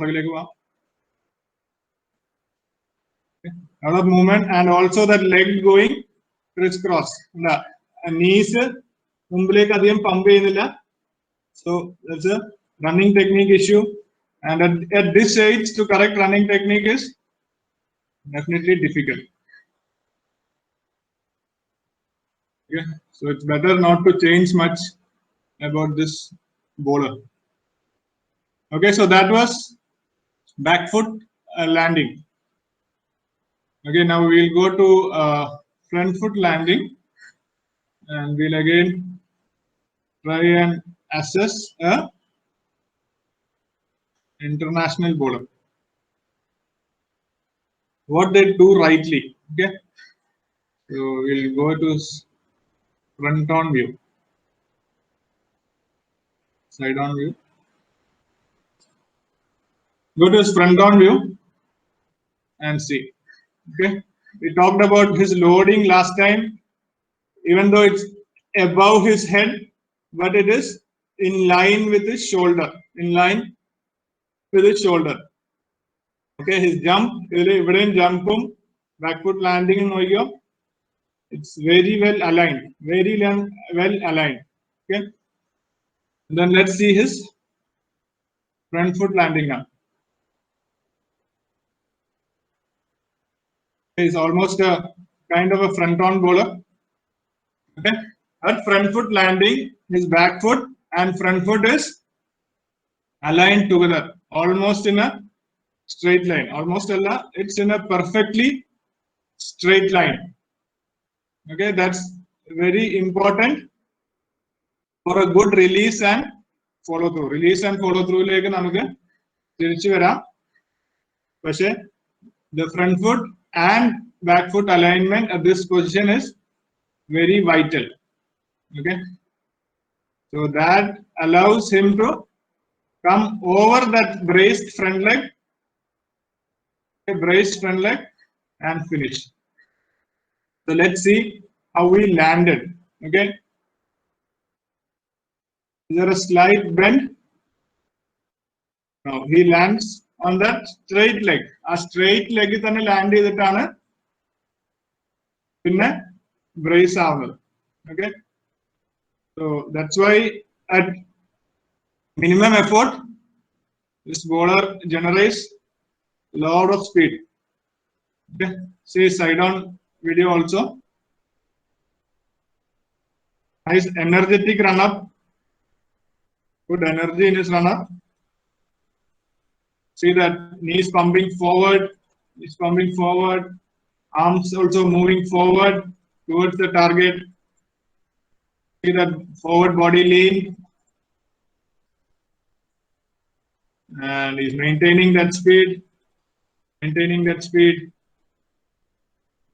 lot of movement, and also that leg going crisscross. The knees pump. So that's a running technique issue, and at this age to correct running technique is definitely difficult. Okay, so it's better not to change much about this bowler. Okay, so that was back foot landing. Okay, now we'll go to front foot landing, and we'll again try and assess a international bowler. What they do rightly. Okay, so we'll go to front on view, side on view. Go to his front on view and see. Okay, we talked about his loading last time. Even though it's above his head, but it is in line with his shoulder. In line with his shoulder. Okay, his jump, jump, back foot landing in Oyo. It's very well aligned. Very well aligned. Okay. And then let's see his front foot landing now. He's almost a kind of a front on bowler. Okay. At front foot landing, his back foot and front foot is aligned together, almost in a straight line. Almost it's in a perfectly straight line. Okay, that's very important for a good release and follow through. Release and follow through like the front foot and back foot alignment at this position is very vital. Okay, so that allows him to come over that braced front leg, and finish. So let's see how we landed. Okay, is there a slight bend? No, he lands on that straight leg. A straight leg is land brace out. Okay, so that's why at minimum effort, this bowler generates a lot of speed. Okay, see side on video also. Nice energetic run up. Good energy in his run up. See that knees pumping forward, arms also moving forward towards the target. See that forward body lean, and he's maintaining that speed.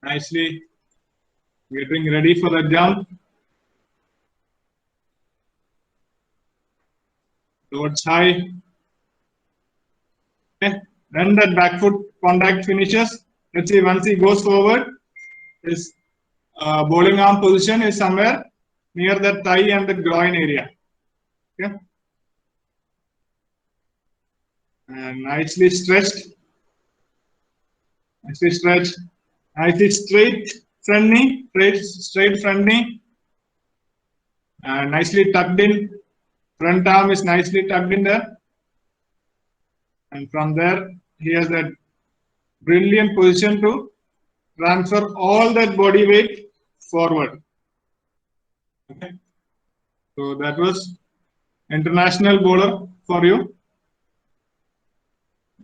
Nicely, getting ready for the jump towards high. Okay. Then that back foot contact finishes. Let's see, once he goes forward, his bowling arm position is somewhere near the thigh and the groin area. Okay. And nicely stretched. Nicely stretched. Nicely straight front knee. Straight front knee. And nicely tucked in. Front arm is nicely tucked in there. And from there, he has that brilliant position to transfer all that body weight forward. Okay. So that was international bowler for you.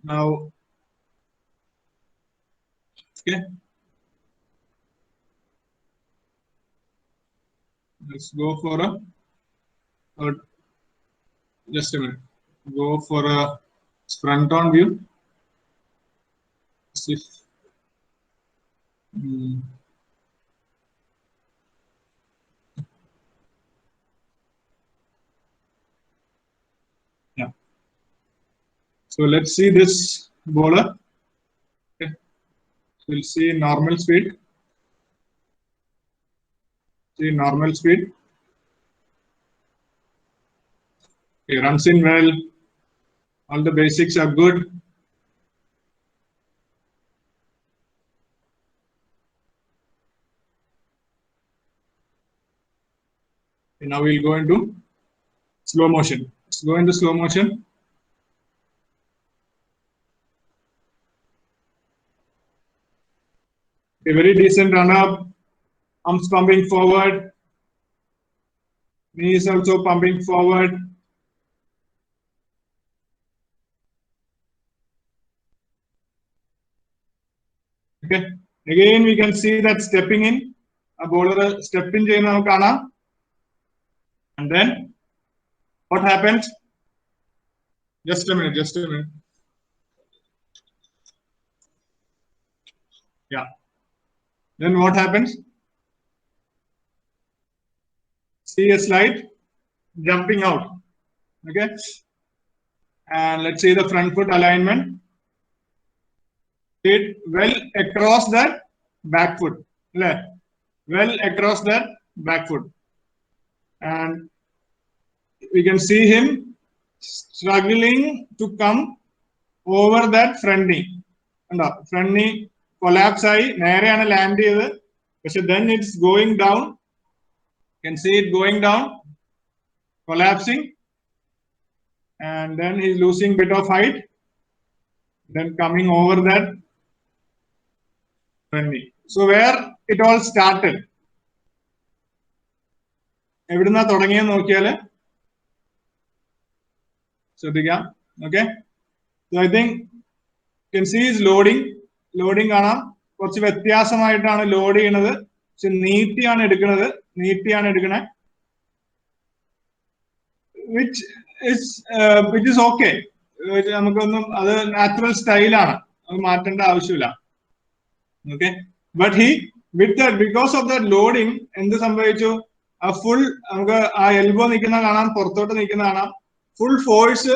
Now, okay. Let's go for a just a minute. Go for a front on view. See. Yeah. So let's see this bowler. Okay. We'll see normal speed. See normal speed. He runs in well. All the basics are good. Okay, now we'll go into slow motion. Let's go into slow motion. A very decent run up. Arms pumping forward. Knees also pumping forward. Okay. Again, we can see that stepping in. A bowler step in Jaina. And then what happens? Just a minute, just a minute. Yeah. Then what happens? See a slide jumping out. Okay. And let's see the front foot alignment. It well across that back foot. Well across that back foot. And we can see him struggling to come over that front knee. Front knee collapse land, but then it's going down. You can see it going down, collapsing, and then he's losing bit of height, then coming over that front knee. So where it all started? എവിടുന്നാ തുടങ്ങിയെന്ന് നോക്കിയാല് ശ്രദ്ധിക്കാം. Okay. So I think you can see is loading കാണാം. കുറച്ച് വ്യത്യാസമായിട്ടാണ് load ചെയ്യുന്നത്. പക്ഷെ നീട്ടിയാണ് എടുക്കുന്നത്. Which is okay. നമുക്കൊന്നും അത് നാച്ചുറൽ സ്റ്റൈലാണ്. അത് മാറ്റേണ്ട ആവശ്യമില്ല. Okay. But he with that, because of that loading, എന്ത് സംഭവിച്ചു? A full elbow നിൽക്കുന്ന കാണാം, പുറത്തോട്ട് നിൽക്കുന്ന കാണാം. Full force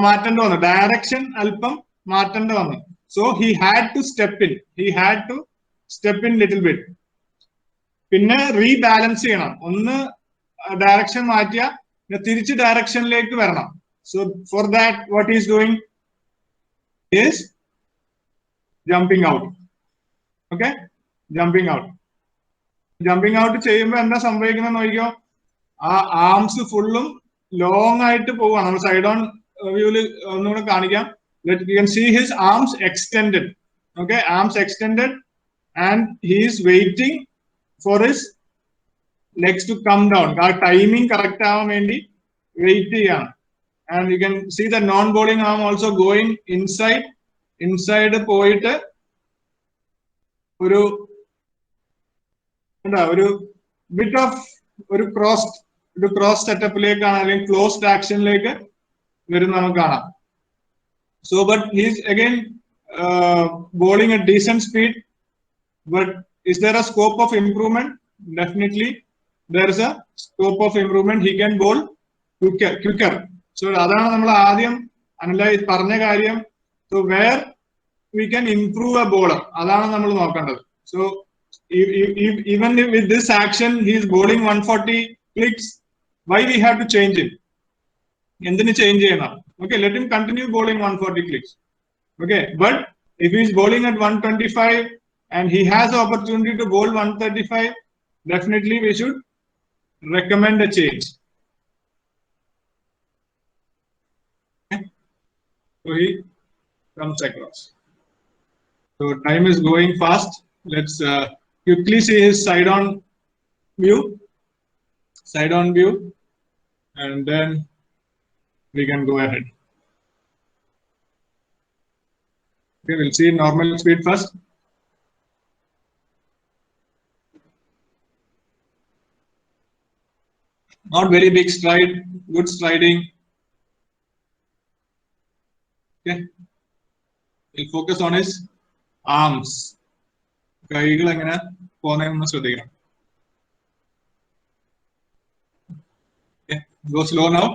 മാറ്റേണ്ട വന്നു. Direction അല്പം മാറ്റേണ്ട വന്നു. So he had to step in little bit. പിന്നെ റീബാലൻസ് ചെയ്യണം. ഒന്ന് ഡയറക്ഷൻ മാറ്റിയ തിരിച്ച് ഡയറക്ഷനിലേക്ക് വരണം. So for that, what he is doing is jumping out. Okay. Jumping out ചെയ്യുമ്പോൾ എന്താ സംഭവിക്കുന്നത് നോക്കിയോ? ആ ആംസ് ഫുള്ളും ലോങ് ആയിട്ട് പോവാണ്. നമ്മൾ സൈഡ് ഓൺ വ്യൂല് ഒന്നുകൂടെ കാണിക്കാം. You can see his arms extended. Okay, arms extended, and he is waiting for his legs to come down. Timing correct ആവാൻ വേണ്ടി wait ചെയ്യാണ്. And you can see the non-bowling arm also going inside പോയിട്ട് ഒരു bit of ഒരു cross സെറ്റപ്പിലേക്കാണ് അല്ലെങ്കിൽ closed ആക്ഷനിലേക്ക് വരുന്ന നമുക്ക് കാണാം. So, but he's again bowling at decent speed. But is there a scope of improvement? Definitely, there is a scope of improvement. He can bowl quicker. So, അതാണ് നമ്മൾ ആദ്യം analyze parna karyam. So where we can improve a bowler, adana nammal nokkandathu. So even with this action he is bowling 140 clicks, why we have to change him? Endinu change cheyanam? Okay, let him continue bowling 140 clicks. Okay, but if he is bowling at 125 and he has the opportunity to bowl 135, definitely we should recommend a change. Okay. So he comes across. So time is going fast. Let's quickly see his side on view, and then we can go ahead. Okay, we'll see normal speed first. Not very big stride, good striding. Okay, we'll focus on his arms. കൈകൾ എങ്ങനെ പോകുന്നതെന്ന് ശ്രദ്ധിക്കണം. Okay, go slow now.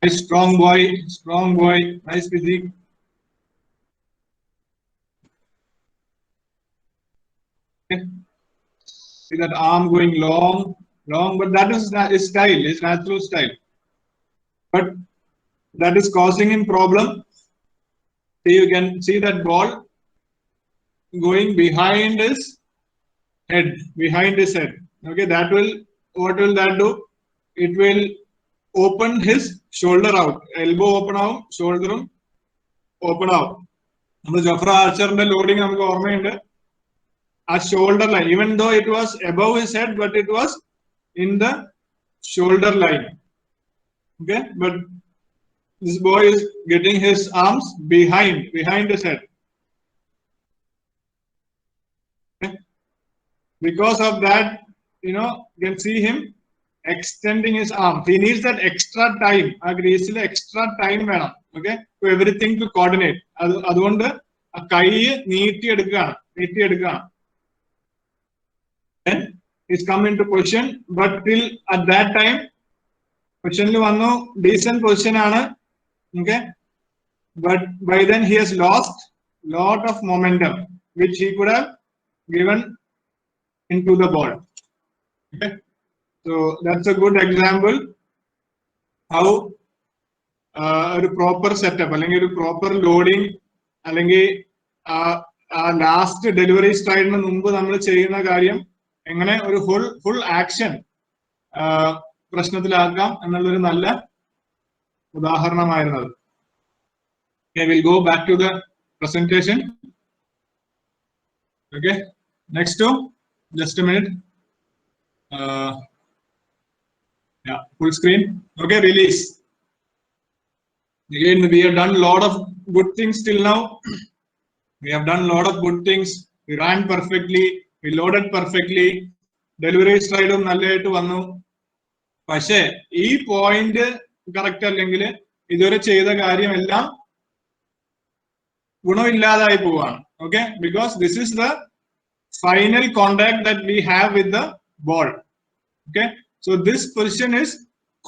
Nice, strong boy, nice physique. Okay. See that arm going long, but that is his style, his natural style. But that is causing him problem. See, you can see that ball going behind his head. Okay, what will that do? It will open his shoulder out. Elbow open out, shoulder open out. Jofra Archer's loading namukku ormayundu. A shoulder line, even though it was above his head, but it was in the shoulder line. Okay, but this boy is getting his arms behind his head. Okay. Because of that, you can see him extending his arm. He needs that extra time. Extra time venam. Okay, for everything to coordinate. അതുകൊണ്ട് ആ കൈ നീട്ടിയെടുക്കുകയാണ്. Then he's come into position, but till at that time position vannu, decent position aanu. Okay, but by then he has lost lot of momentum which he could have given into the ball. Okay, so that's a good example how a proper setup allengi a proper loading allengi last delivery stride nu munpu nammal cheyyuna karyam എങ്ങനെ ഒരു full action പ്രശ്നത്തിലാക്കാം എന്നുള്ളൊരു നല്ല ഉദാഹരണമായിരുന്നത്. Okay, we'll go back to the presentation. Okay, next to just a minute. Yeah, full screen. Okay, release. Again, we have done a lot of good things till now. We have done a lot of good things. We ran perfectly. We loaded perfectly. Delivery stride നല്ലതായിട്ട് വന്നു. പക്ഷേ ഈ point correct അല്ലെങ്കിൽ ഇതുവരെ ചെയ്ത കാര്യമെല്ലാം ഗുണമില്ലാതായി പോവാണ്. Okay, because this is the final contact that we have with the ball. Okay, so this position is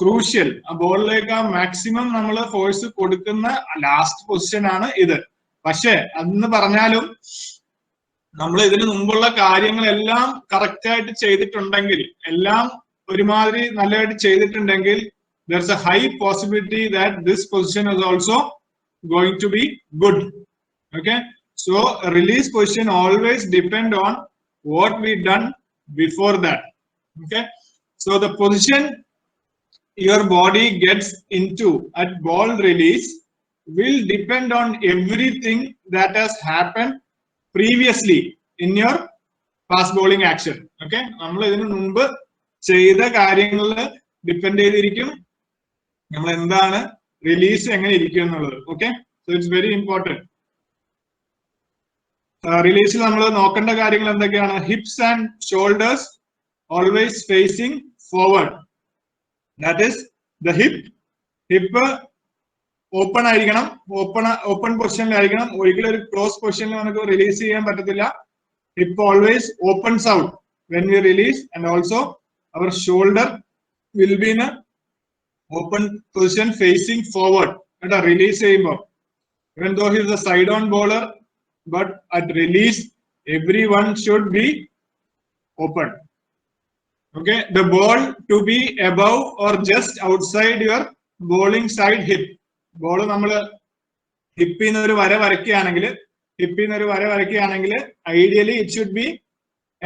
crucial. ആ ബോളിലേക്ക് മാക്സിമം നമ്മൾ ഫോഴ്സ് കൊടുക്കുന്ന ലാസ്റ്റ് പൊസിഷൻ ആണ് ഇത്. പക്ഷേ അതെന്ന് പറഞ്ഞാലും നമ്മൾ ഇതിനു മുമ്പുള്ള കാര്യങ്ങളെല്ലാം കറക്റ്റ് ആയിട്ട് ചെയ്തിട്ടുണ്ടെങ്കിൽ, എല്ലാം ഒരുമാതിരി നല്ലതായിട്ട് ചെയ്തിട്ടുണ്ടെങ്കിൽ, there's a high possibility that this position is also going to be good. Okay, so release position always depend on what we done before that. Okay, so the position your body gets into at ball release will depend on everything that has happened previously in your fast bowling action. Okay, നമ്മൾ ഇതിനു മുമ്പ് ചെയ്ത കാര്യങ്ങളിൽ depend ചെയ്തിരിക്കും നമ്മൾ എന്താണ് release എങ്ങനെ ഇരിക്കും എന്നുള്ളത്. Okay, so it's very important. റിലീസിൽ നമ്മൾ നോക്കേണ്ട കാര്യങ്ങൾ എന്തൊക്കെയാണ്? Hips and shoulders always facing forward. That is the hip open ആയിരിക്കണം, ഓപ്പൺ പൊസിഷനിലായിരിക്കണം. ഒരിക്കലും ഒരു ക്ലോസ് പൊസിഷനിൽ നമുക്ക് റിലീസ് ചെയ്യാൻ പറ്റത്തില്ല. Hip always opens out when we release, and also our shoulder will be in a open position facing forward at a release aimbo. Even though he is a side-on bowler, but at release, everyone should be open. Okay, the ball to be above or just outside your bowling side hip. Ball nammal hip in oru vara varakkayanengil, ideally it should be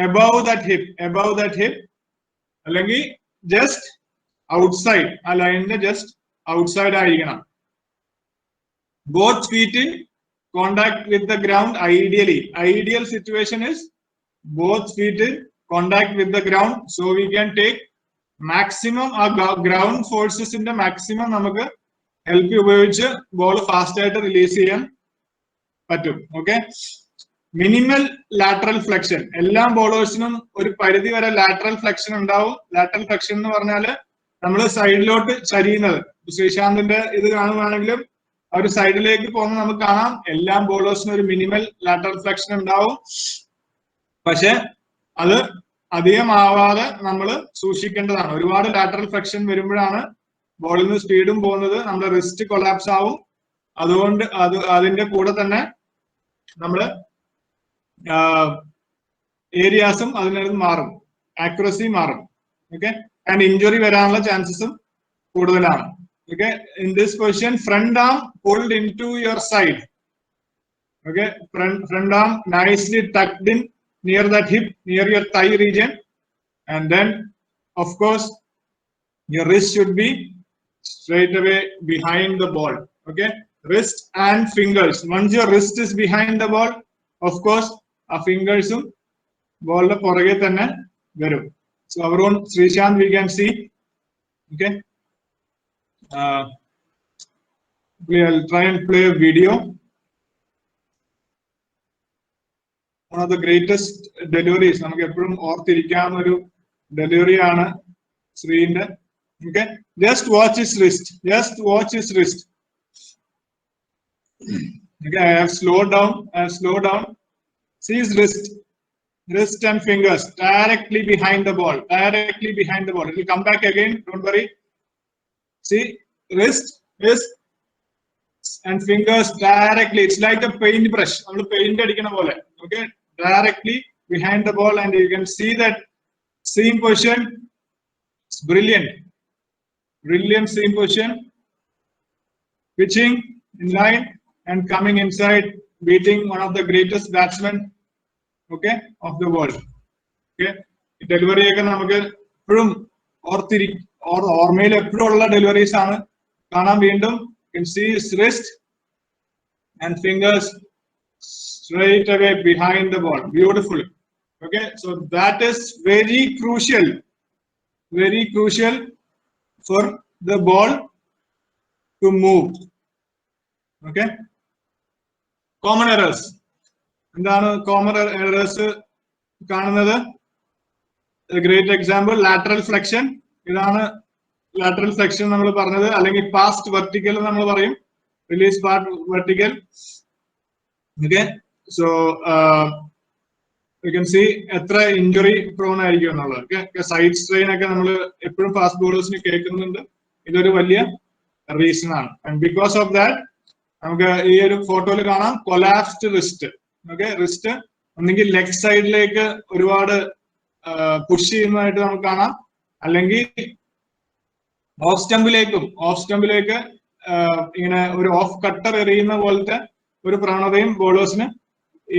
above that hip, allengi just outside, a line just outside aayikkanam. Both feet in contact with the ground. Ideal situation is both feet in contact with the ground, so we can take maximum ground forces in the maximum namakku help ഉപയോഗിച്ച് ball fast ആയിട്ട് release ചെയ്യാൻ പറ്റും. Okay, minimal lateral flexion. എല്ലാ ബോളേഴ്സിനും ഒരു പരിധി വരെ lateral flexion ഉണ്ടാവും. lateral flexion എന്ന് പറഞ്ഞാൽ നമ്മൾ സൈഡിലോട്ട് ചരിയുന്നത്. ശ്രീശാന്തിന്റെ ഇത് കാണുവാണെങ്കിലും ഒരു സൈഡിലേക്ക് പോകുമ്പോൾ നമുക്ക് കാണാം എല്ലാ ബോളേഴ്സിനും ഒരു മിനിമൽ ലാറ്ററൽ ഫ്ലെക്ഷൻ ഉണ്ടാവും. പക്ഷെ അത് അധികമാവാതെ നമ്മൾ സൂക്ഷിക്കേണ്ടതാണ്. ഒരുപാട് ലാറ്ററൽ ഫ്ലെക്ഷൻ വരുമ്പോഴാണ് ബോളിൽ നിന്ന് സ്പീഡും പോകുന്നത്, നമ്മുടെ റിസ്റ്റ് കൊളാപ്സ് ആവും. അതുകൊണ്ട് അതിന്റെ കൂടെ തന്നെ നമ്മൾ ഏരിയാസും അതിനകത്ത് മാറും, ആക്യുറസി മാറും. ഓക്കെ, ആൻഡ് ഇഞ്ചുറി വരാനുള്ള ചാൻസസും കൂടുതലാണ്. Okay, in this position, front arm pulled into your side. Okay, front arm nicely tucked in near that hip, near your thigh region, and then, of course, your wrist should be straight away behind the ball. Okay, wrist and fingers. Once your wrist is behind the ball, of course, our fingers ball the porage thanne varum. So our own Srishant we can see. Okay. I'll try and play a video. One of the greatest deliveries, നമുക്ക് എപ്പോഴും ഓർത്തിരിക്കാവുന്ന ഒരു delivery ആണ് ശ്രീന്റെ. Okay, just watch his wrist. Okay, I have slowed down. See his wrist and fingers directly behind the ball. It will come back again. Don't worry. See, wrist and fingers directly. It's like a paint brush. Okay, directly behind the ball, and you can see that seam position. It's brilliant seam position. Pitching in line and coming inside, beating one of the greatest batsmen, okay, of the world. Okay, delivery ഒക്കെ നമുക്ക് എപ്പോഴും ഓർമ്മയിൽ എപ്പോഴും ഉള്ള deliveries ആണ്. കാണാൻ വീണ്ടും you can see his wrist and fingers straight away behind the ball. Beautiful. Okay, so that is very crucial for the ball to move. Okay, common errors. എന്താണ് common errors കാണുന്നത്? A great example, lateral flexion. ഇതാണ് lateral flexion നമ്മൾ പറഞ്ഞത്, അല്ലെങ്കിൽ past vertical നമ്മൾ പറയും, release part vertical. Okay, so you can see എത്ര injury prone ആയിരിക്കും എന്നുള്ളത്. ഓക്കെ, സൈഡ് സ്ട്രെയിൻ ഒക്കെ നമ്മൾ എപ്പോഴും ഫാസ്റ്റ് ബോളേഴ്സിന് കേൾക്കുന്നുണ്ട്. ഇതൊരു വലിയ റീസൺ ആണ്. ആൻഡ് ബിക്കോസ് ഓഫ് ദാറ്റ് നമുക്ക് ഈ ഒരു ഫോട്ടോയിൽ കാണാം കൊലാപ്സ്ഡ് റിസ്റ്റ്. ഓക്കെ, റിസ്റ്റ് ഒന്നെങ്കിൽ ലെഗ് സൈഡിലേക്ക് ഒരുപാട് പുഷ് ചെയ്യുന്നതായിട്ട് നമുക്ക് കാണാം, അല്ലെങ്കിൽ ഓഫ് സ്റ്റമ്പിലേക്ക് ഇങ്ങനെ ഒരു ഓഫ് കട്ടർ എറിയുന്ന പോലത്തെ ഒരു പ്രവണതയും ബോളേഴ്സിന്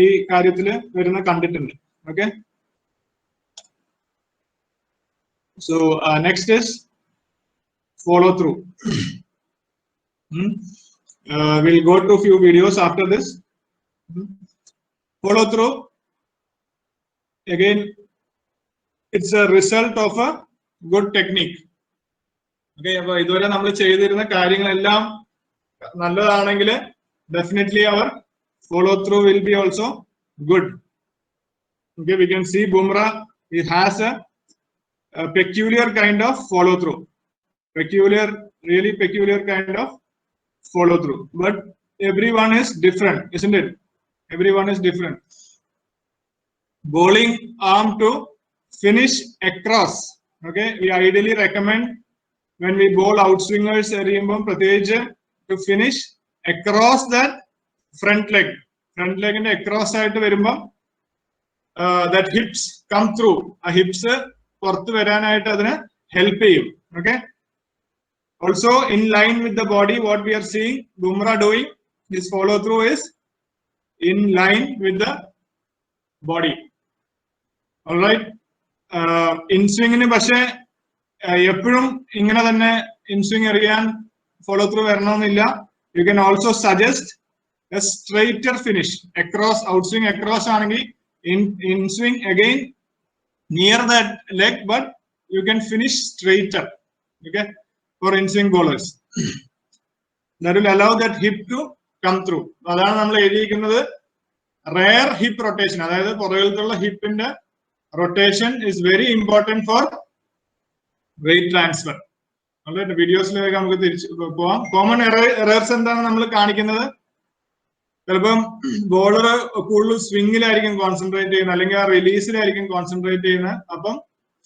ഈ കാര്യത്തിൽ വരുന്ന കണ്ടിട്ടുണ്ട്. Okay, so next is follow through. We'll go to a few videos after this. Follow through again, it's a result of a good technique. Okay, appo idore nammal cheydirunna karyangalellam nalladaanenkil definitely our follow through will be also good. Okay, we can see Bumrah, he has a peculiar kind of follow through. Really peculiar kind of follow through, but everyone is different, isn't it? Everyone is different. Bowling arm to finish across. Okay, we ideally recommend when we bowl outswingers to finish across that front leg in across side that hips come through. Hips help you. Okay. Also in line with the body, what we are seeing Bumrah doing, this follow through is in line with the body. All right. In swing in bashe eppozhum ingane thanne in swing ariyan follow through varanonnilla. You can also suggest a straighter finish across, outswing across aanengi in swing again near that leg, but you can finish straighter. Okay, for in swing bowlers that will allow that hip to come through. Adana nammal ezhiyikkunnathu rare hip rotation, adayathu poragilthulla hip inde rotation is very important for weight transfer. Alright, videos like common errors എന്താണ് നമ്മൾ കാണിക്കുന്നത്? ചിലപ്പം bowler കൂടുതൽ സ്വിംഗിലായിരിക്കും concentrate ചെയ്യുന്നത്, അല്ലെങ്കിൽ ആ റിലീസിലായിരിക്കും concentrate ചെയ്യുന്നത്. അപ്പം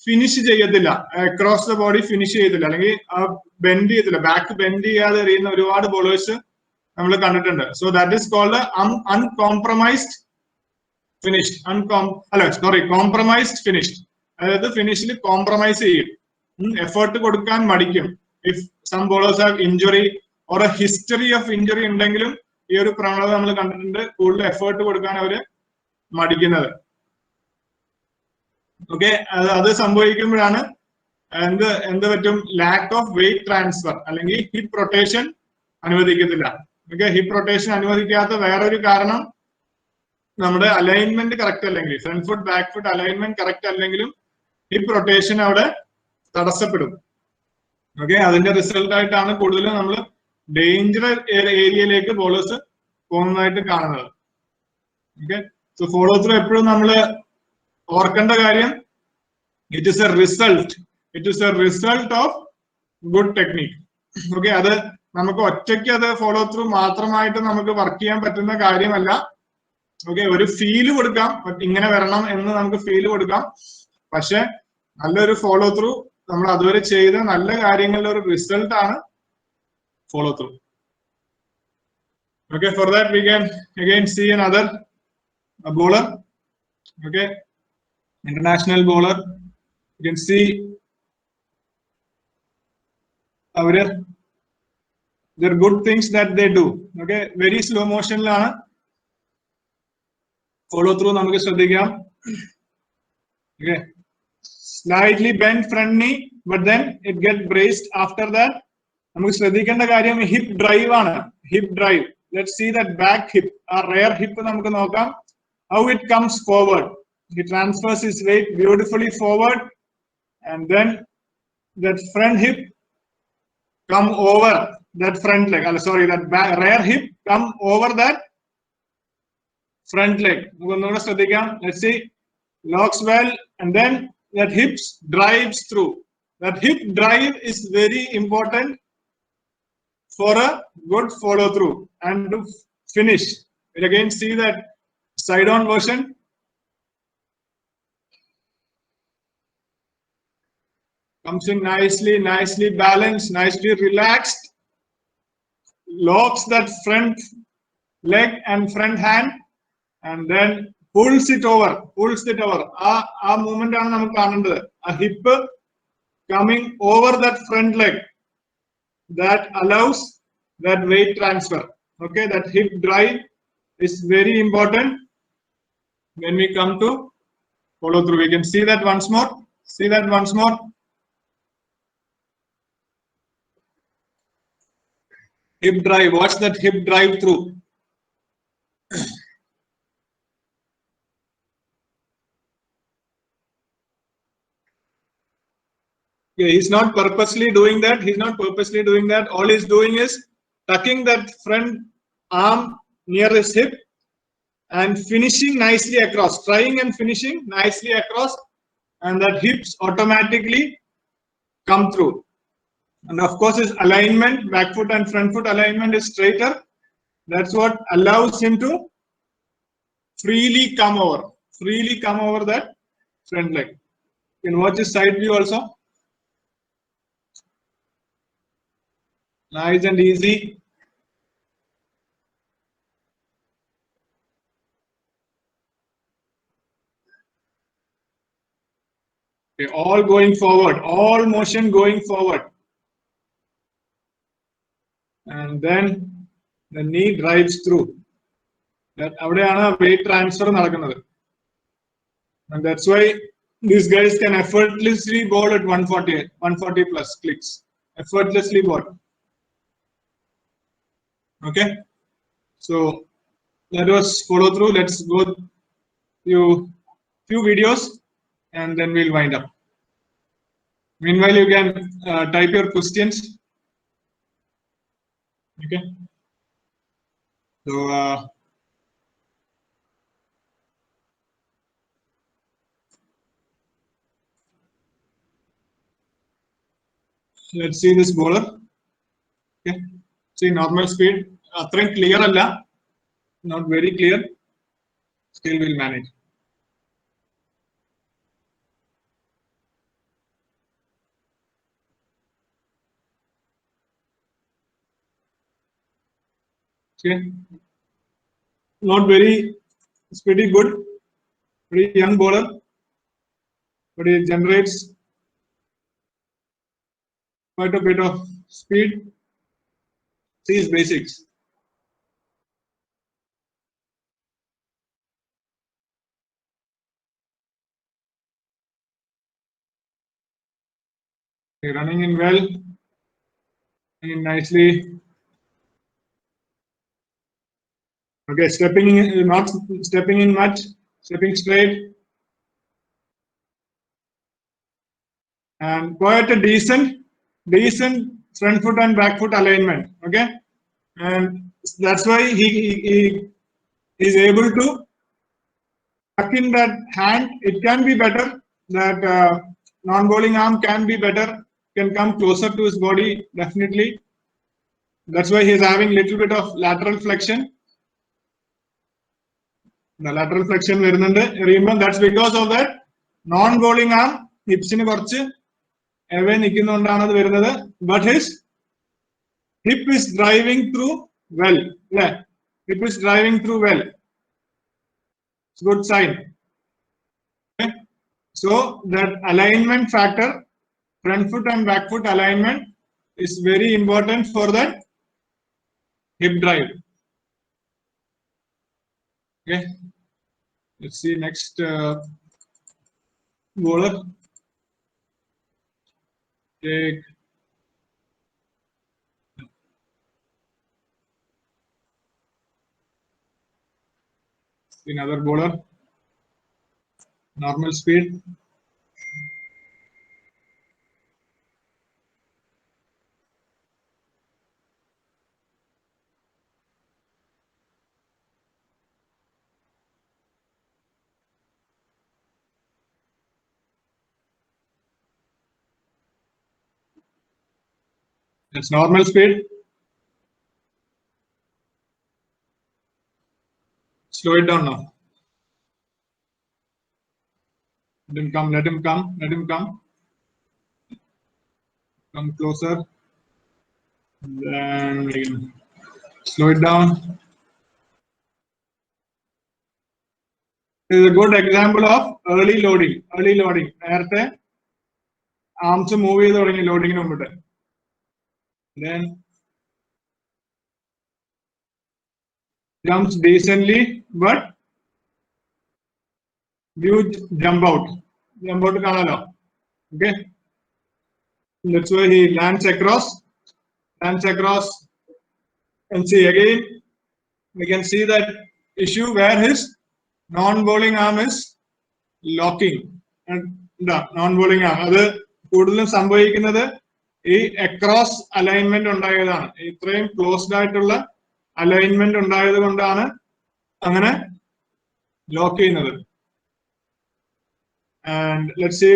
ഫിനിഷ് ചെയ്യത്തില്ല, അക്രോസ് ദ ബോഡി ഫിനിഷ് ചെയ്യത്തില്ല, അല്ലെങ്കിൽ ആ ബെൻഡ് ചെയ്യത്തില്ല, ബാക്ക് ബെൻഡ് ചെയ്യാതെ എറിയുന്ന ഒരുപാട് ബോളേഴ്സ് നമ്മൾ കണ്ടിട്ടുണ്ട്. So that is called uncompromised finished. Compromised finished, അതായത് ഫിനിഷിൽ കോംപ്രമൈസ് ചെയ്യും, എഫേർട്ട് കൊടുക്കാൻ മടിക്കും. If some bowlers have injury or a history of injury ഉണ്ടെങ്കിലും ഈ ഒരു പ്രവണത നമ്മൾ കണ്ടിട്ടുണ്ട്, കൂടുതൽ എഫേർട്ട് കൊടുക്കാൻ അവര് മടിക്കുന്നത്. ഓക്കെ, അത് സംഭവിക്കുമ്പോഴാണ് എന്ത് പറ്റും, ലാക്ക് ഓഫ് വെയിറ്റ് ട്രാൻസ്ഫർ അല്ലെങ്കിൽ ഹിപ്പ് റൊട്ടേഷൻ അനുവദിക്കത്തില്ല. ഓക്കെ, ഹിപ്പ് റൊട്ടേഷൻ അനുവദിക്കാത്ത വേറൊരു കാരണം നമ്മുടെ അലൈൻമെന്റ് കറക്റ്റ് അല്ലെങ്കിൽ, front foot back foot alignment correct അല്ലെങ്കിലും ഹിപ്പ് റൊട്ടേഷൻ അവിടെ തടസ്സപ്പെടും. ഓക്കെ, അതിന്റെ റിസൾട്ട് ആയിട്ടാണ് കൂടുതലും നമ്മൾ ഡേഞ്ചർ ഏരിയയിലേക്ക് ബോളേഴ്സ് പോകുന്നതായിട്ട് കാണുന്നത്. ഓക്കെ, സോ ഫോളോ ത്രൂ എപ്പോഴും നമ്മൾ ഓർക്കേണ്ട കാര്യം, it is A result of good technique. Okay, അത് നമുക്ക് ഒറ്റയ്ക്ക് അത് ഫോളോ ത്രൂ മാത്രമായിട്ട് നമുക്ക് വർക്ക് ചെയ്യാൻ പറ്റുന്ന കാര്യമല്ല. ഓക്കെ, ഒരു ഫീല് കൊടുക്കാം, ഇങ്ങനെ വരണം എന്ന് നമുക്ക് ഫീല് കൊടുക്കാം, പക്ഷെ നല്ലൊരു ഫോളോ ത്രൂ, നമ്മൾ അതുവരെ ചെയ്ത നല്ല കാര്യങ്ങളുടെ ഒരു റിസൾട്ട് ആണ് follow through. Okay, for that we can again see another bowler. Okay, international bowler. You can see there are good things that they do. Okay, very slow motion lana follow through namukku shraddhikkam. Okay, slightly bent front knee, but then it get braced after that. നമുക്ക് ശ്രദ്ധിക്കേണ്ട കാര്യം hip drive ആണ്. Hip drive, let's see that back hip, ആ rear hip നമുക്ക് നോക്കാം. How it comes forward, it transfers his weight beautifully forward, and then that front hip come over that front leg, അല്ല sorry, that rear hip come over that front leg. നമുക്ക് ഒന്നുകൂടെ ശ്രദ്ധിക്കാം. Let's see, locks well, and then that hips drives through. That hip drive is very important for a good follow through and to finish. We'll again see that side on version. Comes in nicely balanced, nicely relaxed, locks that front leg and front hand, and then pulls it over. ആ movement ആണ് നമുക്ക് കാണേണ്ടത്. ആ hip coming over that front leg, that allows that weight transfer. Okay, that hip drive is very important when we come to follow through. We can see that once more. Hip drive, watch that hip drive through. He's not purposely doing that. All he's doing is tucking that front arm near his hip and finishing nicely across, trying and finishing nicely across, and that hips automatically come through. And of course his alignment, back foot and front foot alignment is straighter. That's what allows him to freely come over that front leg. You can watch his side view also. Nice and easy. Okay, all going forward, all motion going forward. And then the knee drives through. That avideyaana weight transfer nadakkunnathu. And that's why these guys can effortlessly bowl at 140 plus clicks. Effortlessly bowl. Okay. So that was follow through. Let's go through few videos and then we'll wind up. Meanwhile, you can type your questions. Okay. So let's see this bowler. Okay. See normal speed. Clear alla. Not very clear. Still will manage. Okay. Not very, it's pretty good. Pretty young bowler, but it generates quite a bit of speed. See his basics. Okay, running in well, running nicely. Okay, stepping in, not stepping in much, stepping straight. And quite a decent front foot and back foot alignment. Okay, and that's why he is able to tuck in that hand. It can be better. That non-bowling arm can be better. Can come closer to his body definitely. That's why he's having little bit of lateral flexion. The lateral flexion remember that's because of that non-bowling arm hips in but his hip is driving through well. Yeah, hip is driving through well. It's a good sign. Okay. So that alignment factor, front foot and back foot alignment, is very important for that hip drive. Okay. Let's see next bowler. Take another bowler. Normal speed. That's normal speed. Slow it down now. Let him come, let him come, let him come. Come closer. Then we can slow it down. This is a good example of early loading. Early loading. Arms move loading. Then jumps decently, but huge jump out. Jump out kanalo. Okay. That's why he lands across. And see again, we can see that issue where his non-bowling arm is locking. And non-bowling arm. That's കൂടുതലും സംഭവിക്കുന്നത് ഈ across alignment ഉണ്ടായതാണ്. ഇത്രയും closed ആയിട്ടുള്ള alignment ഉണ്ടായത് കൊണ്ടാണ് അങ്ങനെ lock ചെയ്യുന്നത്. And let's see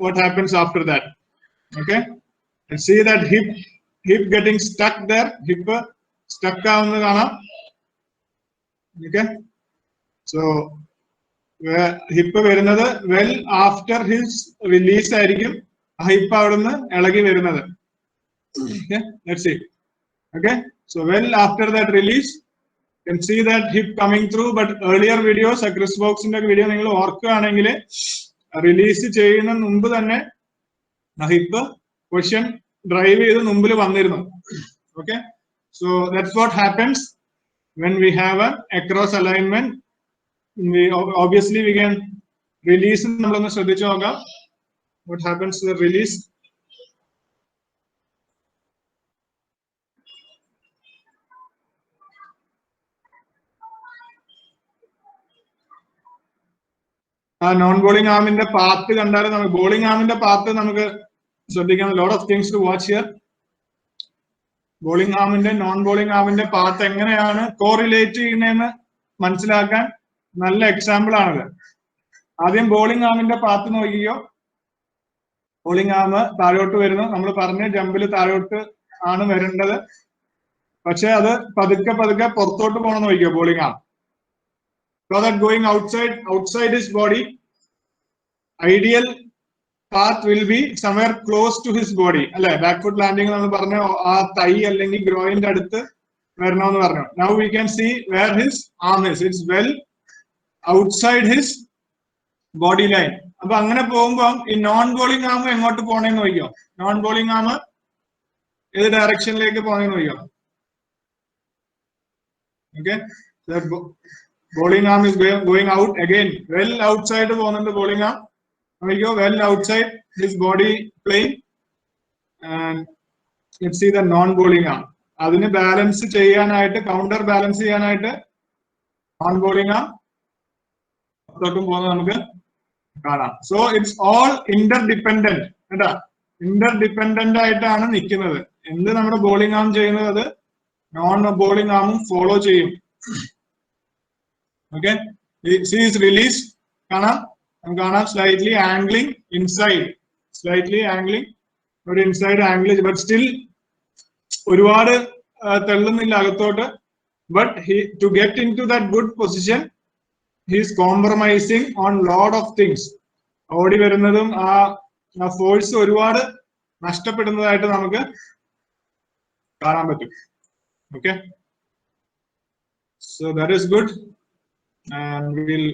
what happens after that. Okay, and see that hip getting stuck there. Hip stuck ആവുന്നത് കാണാം. Okay, so hip വരുന്നത് well after his release ആയിരിക്കും. Hip അവിടുന്ന് ഇളകി വരുന്നത്. Okay, let's see. Okay, so well after that release, you can see that hip coming through. But earlier videos, Chris Box in the video, you work release ചെയ്യുന്ന മുമ്പ് തന്നെ hip question drive ചെയ്ത് മുമ്പിൽ വന്നിരുന്നു. Okay, so that's what happens when we have a across alignment. We obviously we can release നമ്മളൊന്ന് ശ്രദ്ധിച്ചു നോക്കാം. What happens to the release? Non-bowling arm in the path bowling arm in the path a lot of things to watch here. Bowling arm in the non-bowling arm in the path correlate മനസ്സിലാക്കാൻ നല്ല example ആണത്. ആദ്യം bowling ആമിന്റെ path നോക്കിയോ. Bowling ആം താഴോട്ട് വരുന്നു. നമ്മൾ പറഞ്ഞ ജമ്പിൽ താഴോട്ട് ആണ് വരേണ്ടത്. പക്ഷെ അത് പതുക്കെ പതുക്കെ പുറത്തോട്ട് പോകണം നോക്കിയോ bowling arm. So that going outside his body, ideal path will be somewhere close to his body. അല്ലെ, ബാക്ക് ഫുട്ട് ലാൻഡിംഗ് നമ്മൾ പറഞ്ഞ ആ തൈ അല്ലെങ്കിൽ ഗ്രോയിന്റെ അടുത്ത് വരണമെന്ന് പറഞ്ഞു. Now we can see where his arm is. It's well outside his body line. അപ്പൊ അങ്ങനെ പോകുമ്പോൾ ഈ നോൺ ബോളിംഗ് ആം എങ്ങോട്ട് പോണേന്ന് നോക്കിയോ. നോൺ ബോളിംഗ് ആം ഏത് ഡയറക്ഷനിലേക്ക് പോണേന്ന് നോക്കിയോ. Okay, that bowling arm is going out again, well outside പോകുന്നുണ്ട് bowling arm. നോക്കിയോ, well outside his body plane. And let's see the non bowling arm. അതിന് ബാലൻസ് ചെയ്യാനായിട്ട്, കൗണ്ടർ ബാലൻസ് ചെയ്യാനായിട്ട് non bowling ആം തൊട്ടും പോകുന്നത് നമുക്ക് കാണാം. So it's all ഇന്റർഡിപെൻഡന്റ്. കേട്ടാ, ഇന്റർഡിപെൻഡന്റ് ആയിട്ടാണ് നിൽക്കുന്നത്. എന്ത് നമ്മുടെ ബോളിംഗ് ആം ചെയ്യുന്നത് അത് നോൺ ബോളിംഗ് ആമും ഫോളോ ചെയ്യും. ഓക്കെ, സീസ് റിലീസ് കാണാം slightly angling inside, slightly angling, ഒരു ഇൻസൈഡ് ആംഗിൾ, ബട്ട് സ്റ്റിൽ ഒരുപാട് തള്ളുന്നില്ല അകത്തോട്ട്. But to get into that good position he is compromising on lot of things. ഓടി വരുന്നതും ആ ഫോഴ്സ് ഒരുപാട് നഷ്ടപ്പെടുന്നതായിട്ട് നമുക്ക് കാണാൻ പറ്റും. Okay, so that is good, and we will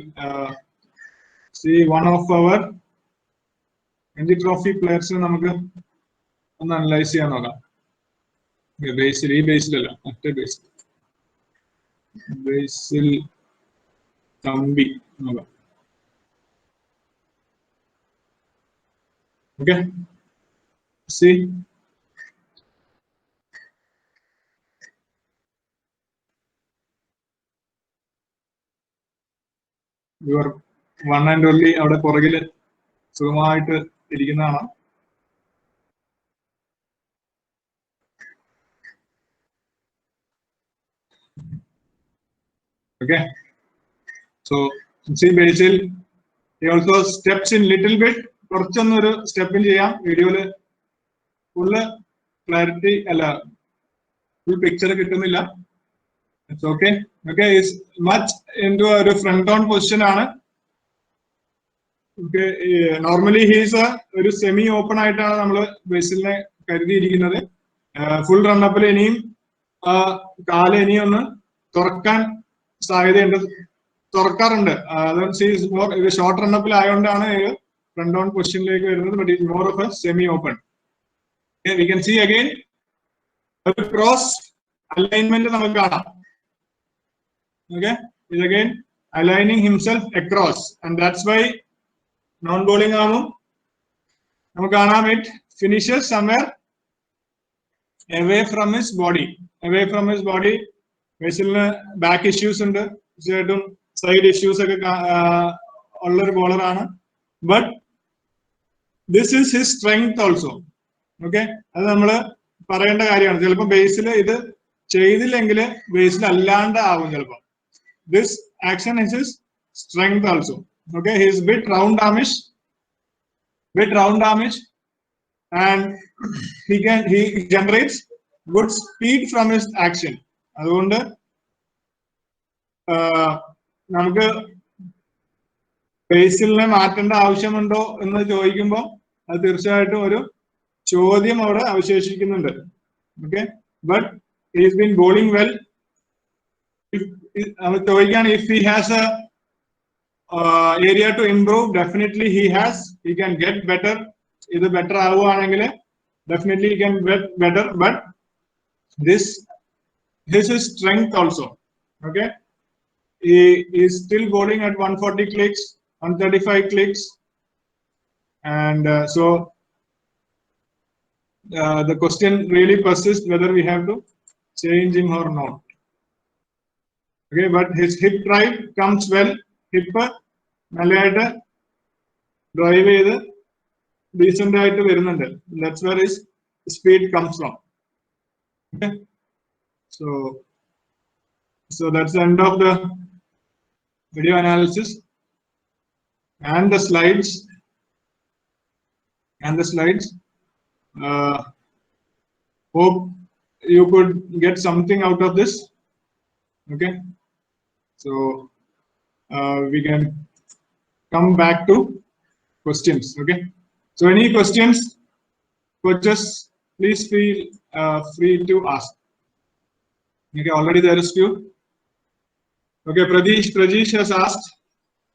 see one of our Ranji Trophy players നമുക്ക് ഒന്ന് analyse ചെയ്യാൻ നോക്കാം. ബേസിൽ, ഈ ബേസിലല്ല, മറ്റേ ബേസിൽ തമ്പി നോക്കാം. Okay, see, your one and only അവിടെ പുറകില് സുഖമായിട്ട് ഇരിക്കുന്നതാണ്. Okay, so see Basil, he also steps in little bit. കുറച്ചൊന്നൊരു സ്റ്റെപ്പിൻ ചെയ്യാം. വീഡിയോയില് ഫുള്ള് ക്ലാരിറ്റി അല്ല, ഫുൾ പിക്ചർ കിട്ടുന്നില്ല. It's okay. Okay, is much into ഒരു ഫ്രണ്ട് ഓൺ പൊസിഷൻ ആണ്. ഓക്കെ, നോർമലി ഹീസ് ഒരു സെമി ഓപ്പൺ ആയിട്ടാണ് നമ്മൾ ബേസിലിനെ കരുതിയിരിക്കുന്നത്. ഫുൾ റണ്ണപ്പിൽ ഇനിയും കാല് ഇനിയും ഒന്ന് തുറക്കാൻ സാധ്യതയുണ്ട്, തുറക്കാറുണ്ട്. ഇത് ഷോർട്ട് റണ്ണപ്പിൽ ആയതുകൊണ്ടാണ് ഫ്രണ്ട് ഓൺ പൊസിഷനിലേക്ക് വരുന്നത്. But it more of a semi open. We can see again ഒരു ക്രോസ് അലൈൻമെന്റ് നമുക്ക് കാണാം. ഓക്കെ, ഇത് again aligning himself across, and that's why non bowling ആമും നമുക്ക് കാണാം it finishes somewhere away from his body. Away from his body. ബേസിലിന് back issues ഉണ്ട്, തീർച്ചയായിട്ടും സൈഡ് ഇഷ്യൂസ് ഒക്കെ ഉള്ളൊരു ബോളറാണ്. But this is his strength also. Okay, അത് നമ്മൾ പറയേണ്ട കാര്യമാണ്. ചിലപ്പോൾ ബേസിൽ ഇത് ചെയ്തില്ലെങ്കിൽ ബേസിൽ അല്ലാണ്ട് ആവും ചിലപ്പോൾ. This action is his strength also. Okay, his bit round Amish and he generates good speed from his action. അതുകൊണ്ട് നമുക്ക് ബേസിലിനെ മാറ്റേണ്ട ആവശ്യമുണ്ടോ എന്ന് ചോദിക്കുമ്പോൾ അത് തീർച്ചയായിട്ടും ഒരു ചോദ്യം അവിടെ അവശേഷിക്കുന്നുണ്ട്. Okay, but he's been bowling well. If he has a area to improve, definitely he has. He can get better. Either better ആവുകയാണെങ്കിൽ definitely he can get better. But this is strength also. Okay, he is still bowling at 140 clicks, 135 clicks, and so the question really persists whether we have to change him or not. Okay, but his hip drive comes well. Hip നല്ലതായിട്ട് drive ചെയ്ത് decent ആയിട്ട് വരുന്നുണ്ട്. That's where his speed comes from. Okay, so that's the end of the video analysis and the slides. Hope you could get something out of this. Okay, so we can come back to questions. Okay, so any questions, coaches, please feel free to ask. Okay, already there is few. Okay, Prajesh has asked,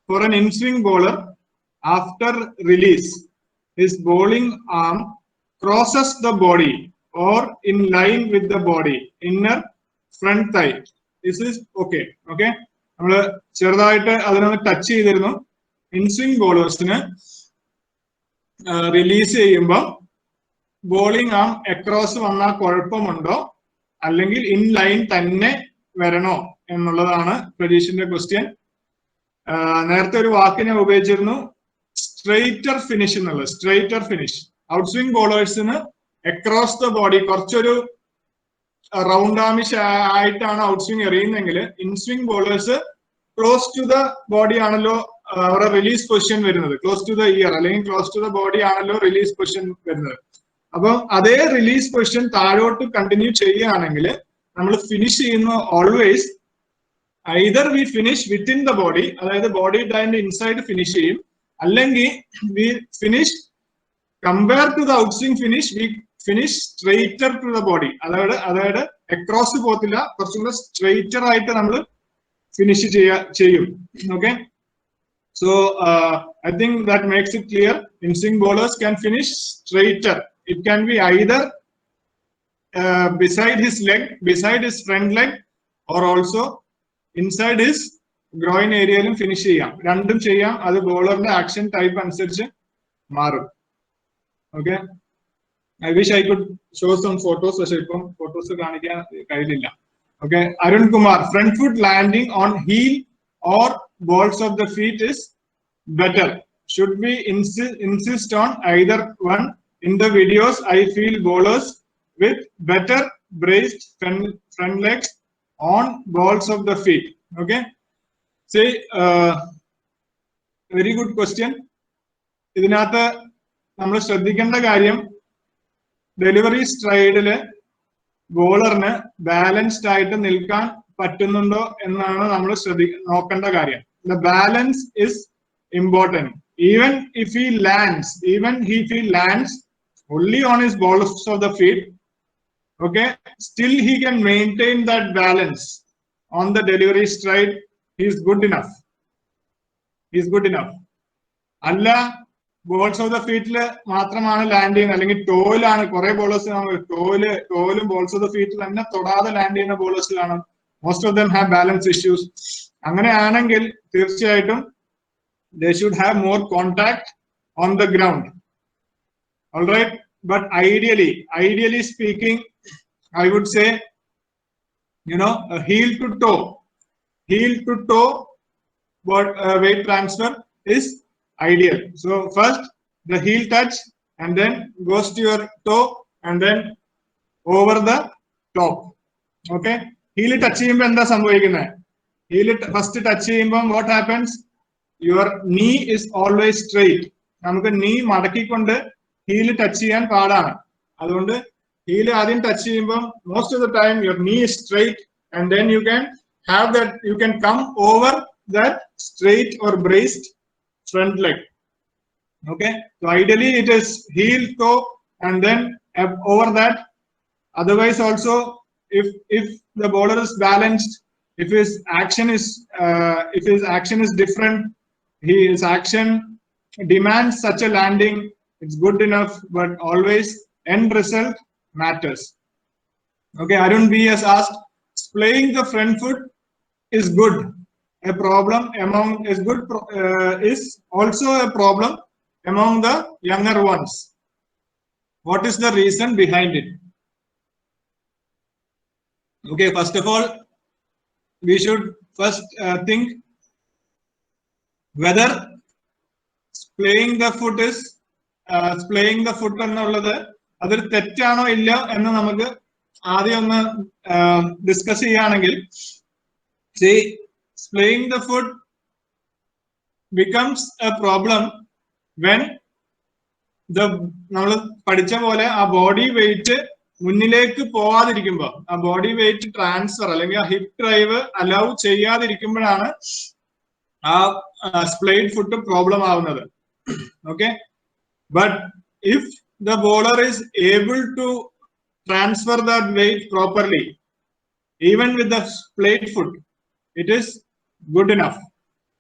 for an in-swing bowler, after release, his bowling arm crosses the body or in line with the body, inner front thigh. This is okay. Okay, നമ്മൾ ചെറുതായിട്ട് അതിനൊന്ന് touch ചെയ്തിരുന്നു. ഇൻസ്വിംഗ് ബോളേഴ്സിന് release ചെയ്യുമ്പോൾ bowling ആം across വന്നാൽ കുഴപ്പമുണ്ടോ, അല്ലെങ്കിൽ in line തന്നെ വരണോ എന്നുള്ളതാണ് പ്രതീഷിന്റെ ക്വസ്റ്റ്യൻ. നേരത്തെ ഒരു വാക്ക് ഞാൻ ഉപയോഗിച്ചിരുന്നു, സ്ട്രെയിറ്റർ ഫിനിഷ് എന്നുള്ളത്. സ്ട്രെയിറ്റർ ഫിനിഷ് ഔട്ട്സ്വിംഗ് ബോളേഴ്സിന് അക്രോസ് ദ ബോഡി കുറച്ചൊരു റൗണ്ട് ആമിഷ് ആയിട്ടാണ് ഔട്ട്സ്വിംഗ് എറിയുന്നെങ്കിൽ, inswing bowlers close to the body ആണല്ലോ അവരുടെ റിലീസ് പൊസിഷൻ വരുന്നത്. ക്ലോസ് ടു ദ ഇയർ അല്ലെങ്കിൽ ക്ലോസ് ടു ദ ബോഡി ആണല്ലോ റിലീസ് പൊസിഷൻ വരുന്നത്. അപ്പൊ അതേ റിലീസ് പൊസിഷൻ താഴോട്ട് കണ്ടിന്യൂ ചെയ്യുകയാണെങ്കിൽ നമ്മൾ ഫിനിഷ് ചെയ്യുന്ന always either we finish within the body, അതായത് ബോഡി ഡൈൻ്റെ ഇൻസൈഡ് ഫിനിഷ് ചെയ്യും, അല്ലെങ്കിൽ we finish compare to the outswing finish, we finish straighter to the body. അതായത് അക്രോസ് പോകത്തില്ല, കുറച്ചും കൂടെ സ്ട്രെയിറ്റർ ആയിട്ട് നമ്മൾ ഫിനിഷ് ചെയ്യും. Okay, so I think that makes it clear. In-swing bowlers can finish straighter. It can be either beside his leg, beside his front leg, or also inside his groin area finish ചെയ്യാം. രണ്ടും ചെയ്യാം. അത് ബോളറിന്റെ action type അനുസരിച്ച് മാറും. Okay, I wish I could show some photos, പക്ഷെ ഇപ്പം photos കാണിക്കാൻ കഴിയില്ല. Okay, Arun Kumar, front foot landing on heel or balls of the feet is better. Should we insist on either one? In the videos, I feel bowlers with better braced front legs on balls of the feet. Okay, say very good question. ഇതിനകത്ത് നമ്മൾ ശ്രദ്ധിക്കേണ്ട കാര്യം, delivery സ്ട്രൈഡില് ബോളറിന് balanced ആയിട്ട് നിൽക്കാൻ പറ്റുന്നുണ്ടോ എന്നാണ് നമ്മൾ നോക്കേണ്ട കാര്യം. The balance is important. Even if he lands only on his balls of the feet, okay, still he can maintain that balance on the delivery stride. He is good enough. അല്ല balls of the ഫീറ്റില് മാത്രമാണ് land ചെയ്യുന്നത്, അല്ലെങ്കിൽ ടോയിലാണ്. കുറെ bowlers ടോയിലും balls of the ഫീറ്റിൽ തന്നെ തൊടാതെ ലാൻഡ് ചെയ്യുന്ന ബോളേഴ്സിലാണ്. Most of them have balance issues. അങ്ങനെയാണെങ്കിൽ തീർച്ചയായിട്ടും they should have more contact on the ground. All right, but ideally speaking, I would say, heel to toe weight transfer is ideal. So first the heel touch and then goes to your toe and then over the top. Okay, heel touch ചെയ്യുമ്പോൾ എന്താ സംഭവിക്കുന്നത്? heel first touch ചെയ്യുമ്പോൾ what happens? Your knee is always straight. നമുക്ക് knee മടക്കിക്കൊണ്ട് heel touch ചെയ്യാൻ പാടാണ്. അതുകൊണ്ട് heel ആദ്യം touch ചെയ്യുമ്പോൾ most of the time your knee is straight, and then you can come over that straight or braced front leg. Okay, so ideally it is heel toe and then over that, otherwise also, if the bowler is balanced, if his action is different, his action demands such a landing, it's good enough, but always end result matters. Okay, Arun B has asked, playing the front foot is good. A problem among is also a problem among the younger ones. What is the reason behind it? Okay, first of all, we should first think whether playing the foot എന്നുള്ളത് അതൊരു തെറ്റാണോ ഇല്ല എന്ന് നമുക്ക് ആദ്യം ഒന്ന് discuss ചെയ്യുകയാണെങ്കിൽ, see, playing the foot becomes a problem when നമ്മൾ പഠിച്ച പോലെ ആ ബോഡി വെയിറ്റ് മുന്നിലേക്ക് പോവാതിരിക്കുമ്പോൾ, ആ ബോഡി വെയിറ്റ് ട്രാൻസ്ഫർ അല്ലെങ്കിൽ ആ ഹിപ്പ് ഡ്രൈവ് അലൗ ചെയ്യാതിരിക്കുമ്പോഴാണ് ആ സ്പ്ലേഡ് ഫുട്ട് പ്രോബ്ലം ആവുന്നത്. Okay, but if the bowler is able to transfer that weight properly, even with the splayed foot, it is good enough.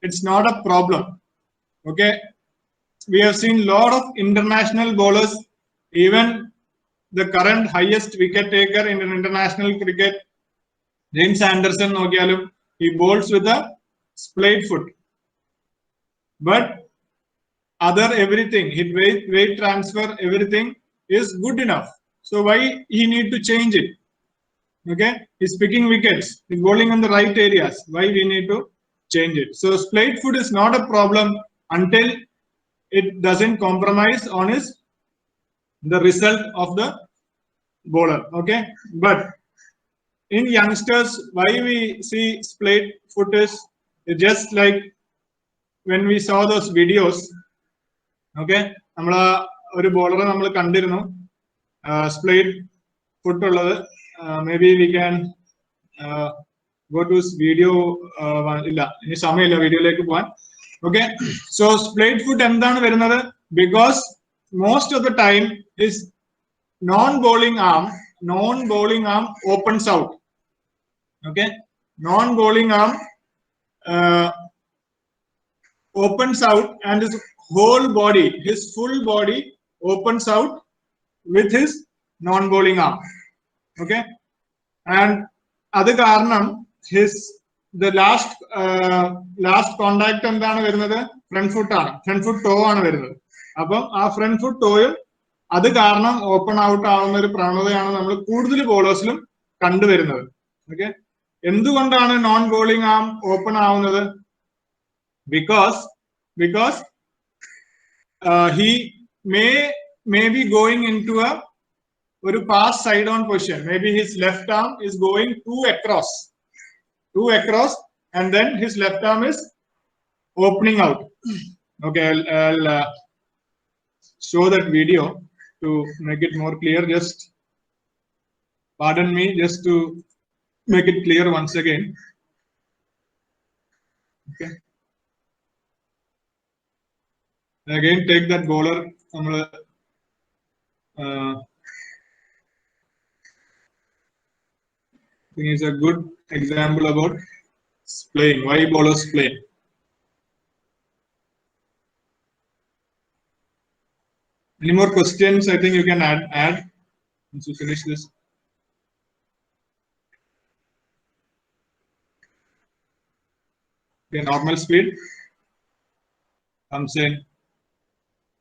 It's not a problem. Okay, we have seen lot of international bowlers, even the current highest wicket taker in international cricket, James Anderson നോക്കിയാലും, he bowls with a splayed foot, but other everything, his weight transfer, everything is good enough. So why he need to change it? Okay, he's picking wickets, he's bowling in the right areas. Why we need to change it? So splayed foot is not a problem until it doesn't compromise on the result of the bowler. Okay, but in youngsters, why we see splayed foot is just like when we saw those videos. Okay, നമ്മള് ഒരു ബോളറെ നമ്മൾ കണ്ടിരുന്നു splayed foot ഉള്ളത്. Maybe we can go to video. ഇല്ല, ഇനി സമയമില്ല വീഡിയോയിലേക്ക് പോവാൻ. ഓക്കെ, സോ സ്പ്ലേഡ് ഫുട്ട് എന്താണ് വരുന്നത്? Because most of the time his non bowling arm opens out. Okay, non bowling arm opens out and his whole body, his full body opens out with his non bowling arm. Okay, and adu kaaranam the last contact endana varunathu front foot aanu, front foot toe aanu varunathu. Appo aa front foot toe adu kaaranam open out ആവുന്ന ഒരു പ്രവണതയാണ് നമ്മൾ കൂടുതൽ ബോളേഴ്സിലും കണ്ടുവരുന്നത്. Okay, എന്തുകൊണ്ടാണ് non bowling ആം open ആവുന്നത്? because he may be going into a pass side on position. Maybe his left arm is going too across, and then his left arm is opening out. Okay, I'll show that video to make it more clear. Just pardon me, just to make it clear once again. Okay, again take that bowler. I think it's a good example about playing, why bowlers play. Any more questions? I think you can add once you finish this. Okay, normal speed comes in.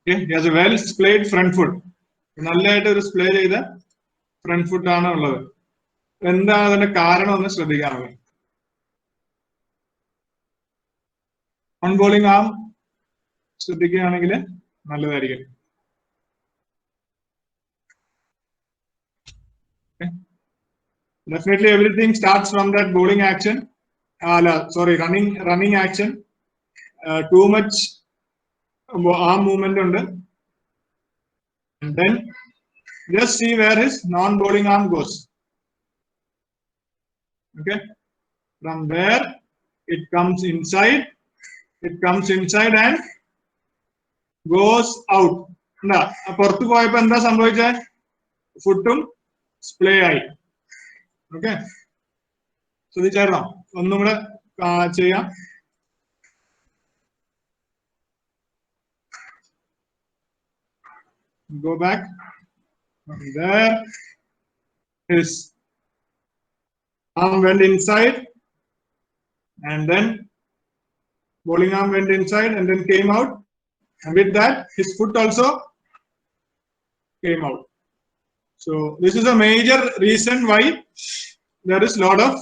Okay, he has a well splayed front foot. നല്ലതായിട്ട് ഒരു സ്പ്ലേ ചെയ്ത front foot ആണ് ഉള്ളത്. എന്താണ് അതിന്റെ കാരണം ഒന്ന് ശ്രദ്ധിക്കാനുള്ളത്? On bowling ആം ശ്രദ്ധിക്കുകയാണെങ്കിൽ നല്ലതായിരിക്കും. Definitely everything starts from that bowling action. Running action. Too much arm movement under, and then just see where his non-bowling arm goes. Okay, from there it comes inside and goes out. പുറത്തു പോയപ്പോ എന്താ സംഭവിച്ചേ? ഫുട്ടും സ്പ്ലേ ആയി. Okay, ശ്രദ്ധിച്ചായിരുന്നോ? ഒന്നും കൂടെ ചെയ്യാം. Go back. There his arm went inside, and then bowling arm went inside and then came out, and with that his foot also came out. So this is a major reason why there is lot of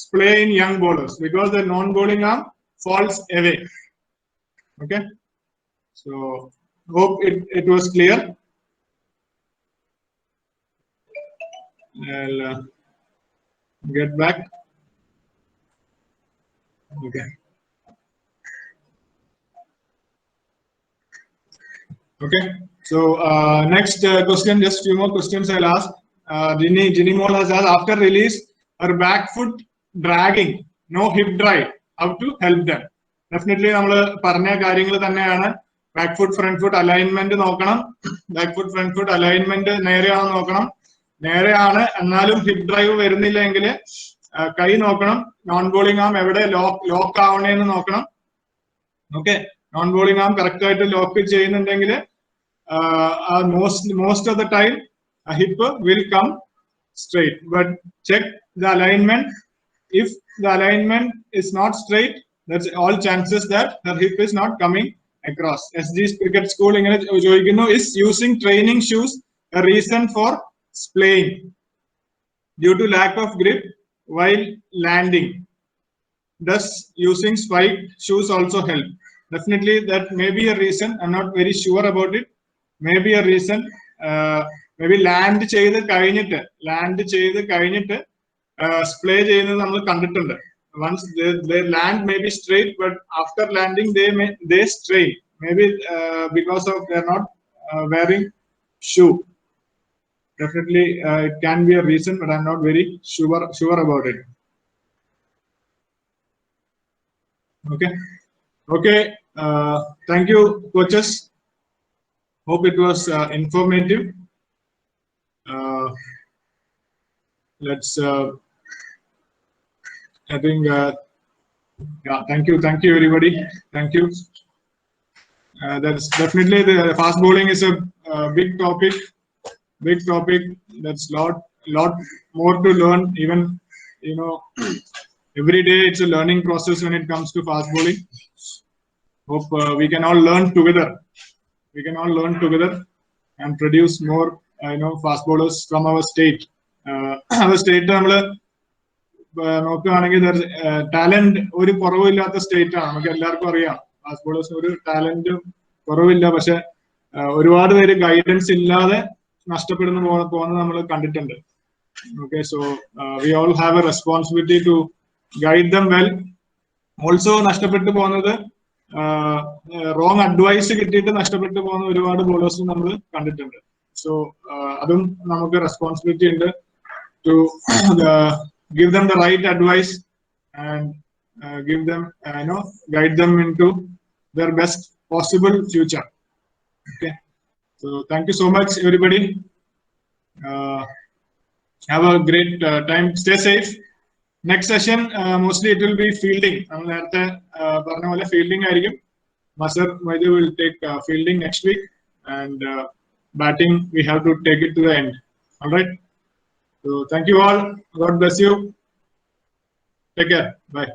splay in young bowlers, because the non-bowling arm falls away. Okay, so hope it was clear. I'll get back. Okay. Okay. So next question, just few more questions I'll ask. Ginny Mole has asked, after release, her back foot dragging, no hip drive, how to help them? Definitely, നമ്മൾ പറഞ്ഞ കാര്യങ്ങൾ തന്നെയാണ്. Back foot front foot alignment നോക്കണം. Back foot front foot alignment നേരെയാണെന്ന് നോക്കണം. നേരെയാണ് എന്നാലും hip drive വരുന്നില്ലെങ്കിൽ കൈ നോക്കണം. നോൺ ബോളിംഗ് ആം എവിടെ ലോക്ക് ആവണേന്ന് നോക്കണം. ഓക്കെ, നോൺ ബോളിംഗ് ആം കറക്റ്റ് ആയിട്ട് ലോക്ക് ചെയ്യുന്നുണ്ടെങ്കിൽ most of the time a hip will come straight, but check the alignment. If the alignment is not straight, that's all chances that the hip is not coming across. SG's cricket school is using training shoes a reason for splaying due to lack of grip while landing. Thus using spiked shoes also help. Definitely that may be a reason. I'm not very sure about it. Maybe a reason. Maybe land ചെയ്ത് കഴിഞ്ഞിട്ട് സ്പ്ലേ ചെയ്യുന്നത് നമ്മൾ കണ്ടിട്ടുണ്ട്. Once they land may be straight, but after landing they strain. Maybe because of they're not wearing shoe. Definitely it can be a reason, but I'm not very sure about it. Okay. Okay. Thank you, coaches. Hope it was informative. Let's. I think. Yeah. Thank you, everybody. Thank you. That's definitely the fast bowling is a big topic. Big topic. That's lot more to learn. Even every day it's a learning process when it comes to fast bowling. Hope we can all learn together. We can all learn together and produce more, fast bowlers from our state. Our state, നോക്കുകയാണെങ്കിൽ talent ഒരു കുറവില്ലാത്ത state ആണ്. നമുക്ക് എല്ലാവർക്കും അറിയാം fast bowlers ഒരു talent കുറവില്ല. പക്ഷെ ഒരുപാട് പേര് ഗൈഡൻസ് ഇല്ലാതെ നഷ്ടപ്പെടുന്ന പോകുന്നത് നമ്മൾ കണ്ടിട്ടുണ്ട്. Okay, so we all have a responsibility to guide them well. Also നഷ്ടപ്പെട്ടു പോകുന്നത് റോങ് അഡ്വൈസ് കിട്ടിയിട്ട് നഷ്ടപ്പെട്ടു പോകുന്ന ഒരുപാട് ബോളേഴ്സും നമ്മൾ കണ്ടിട്ടുണ്ട്. സോ അതും നമുക്ക് റെസ്പോൺസിബിലിറ്റി ഉണ്ട് to give them the right advice and give them guide them into their best possible future. Okay, so thank you so much everybody. Have a great time. Stay safe. Next session mostly it will be fielding. നേരത്തെ പറഞ്ഞ പോലെ fielding ആയിരിക്കും. Masar Maidu will take fielding next week, and batting we have to take it to the end. All right. So thank you all. God bless you. Take care. Bye.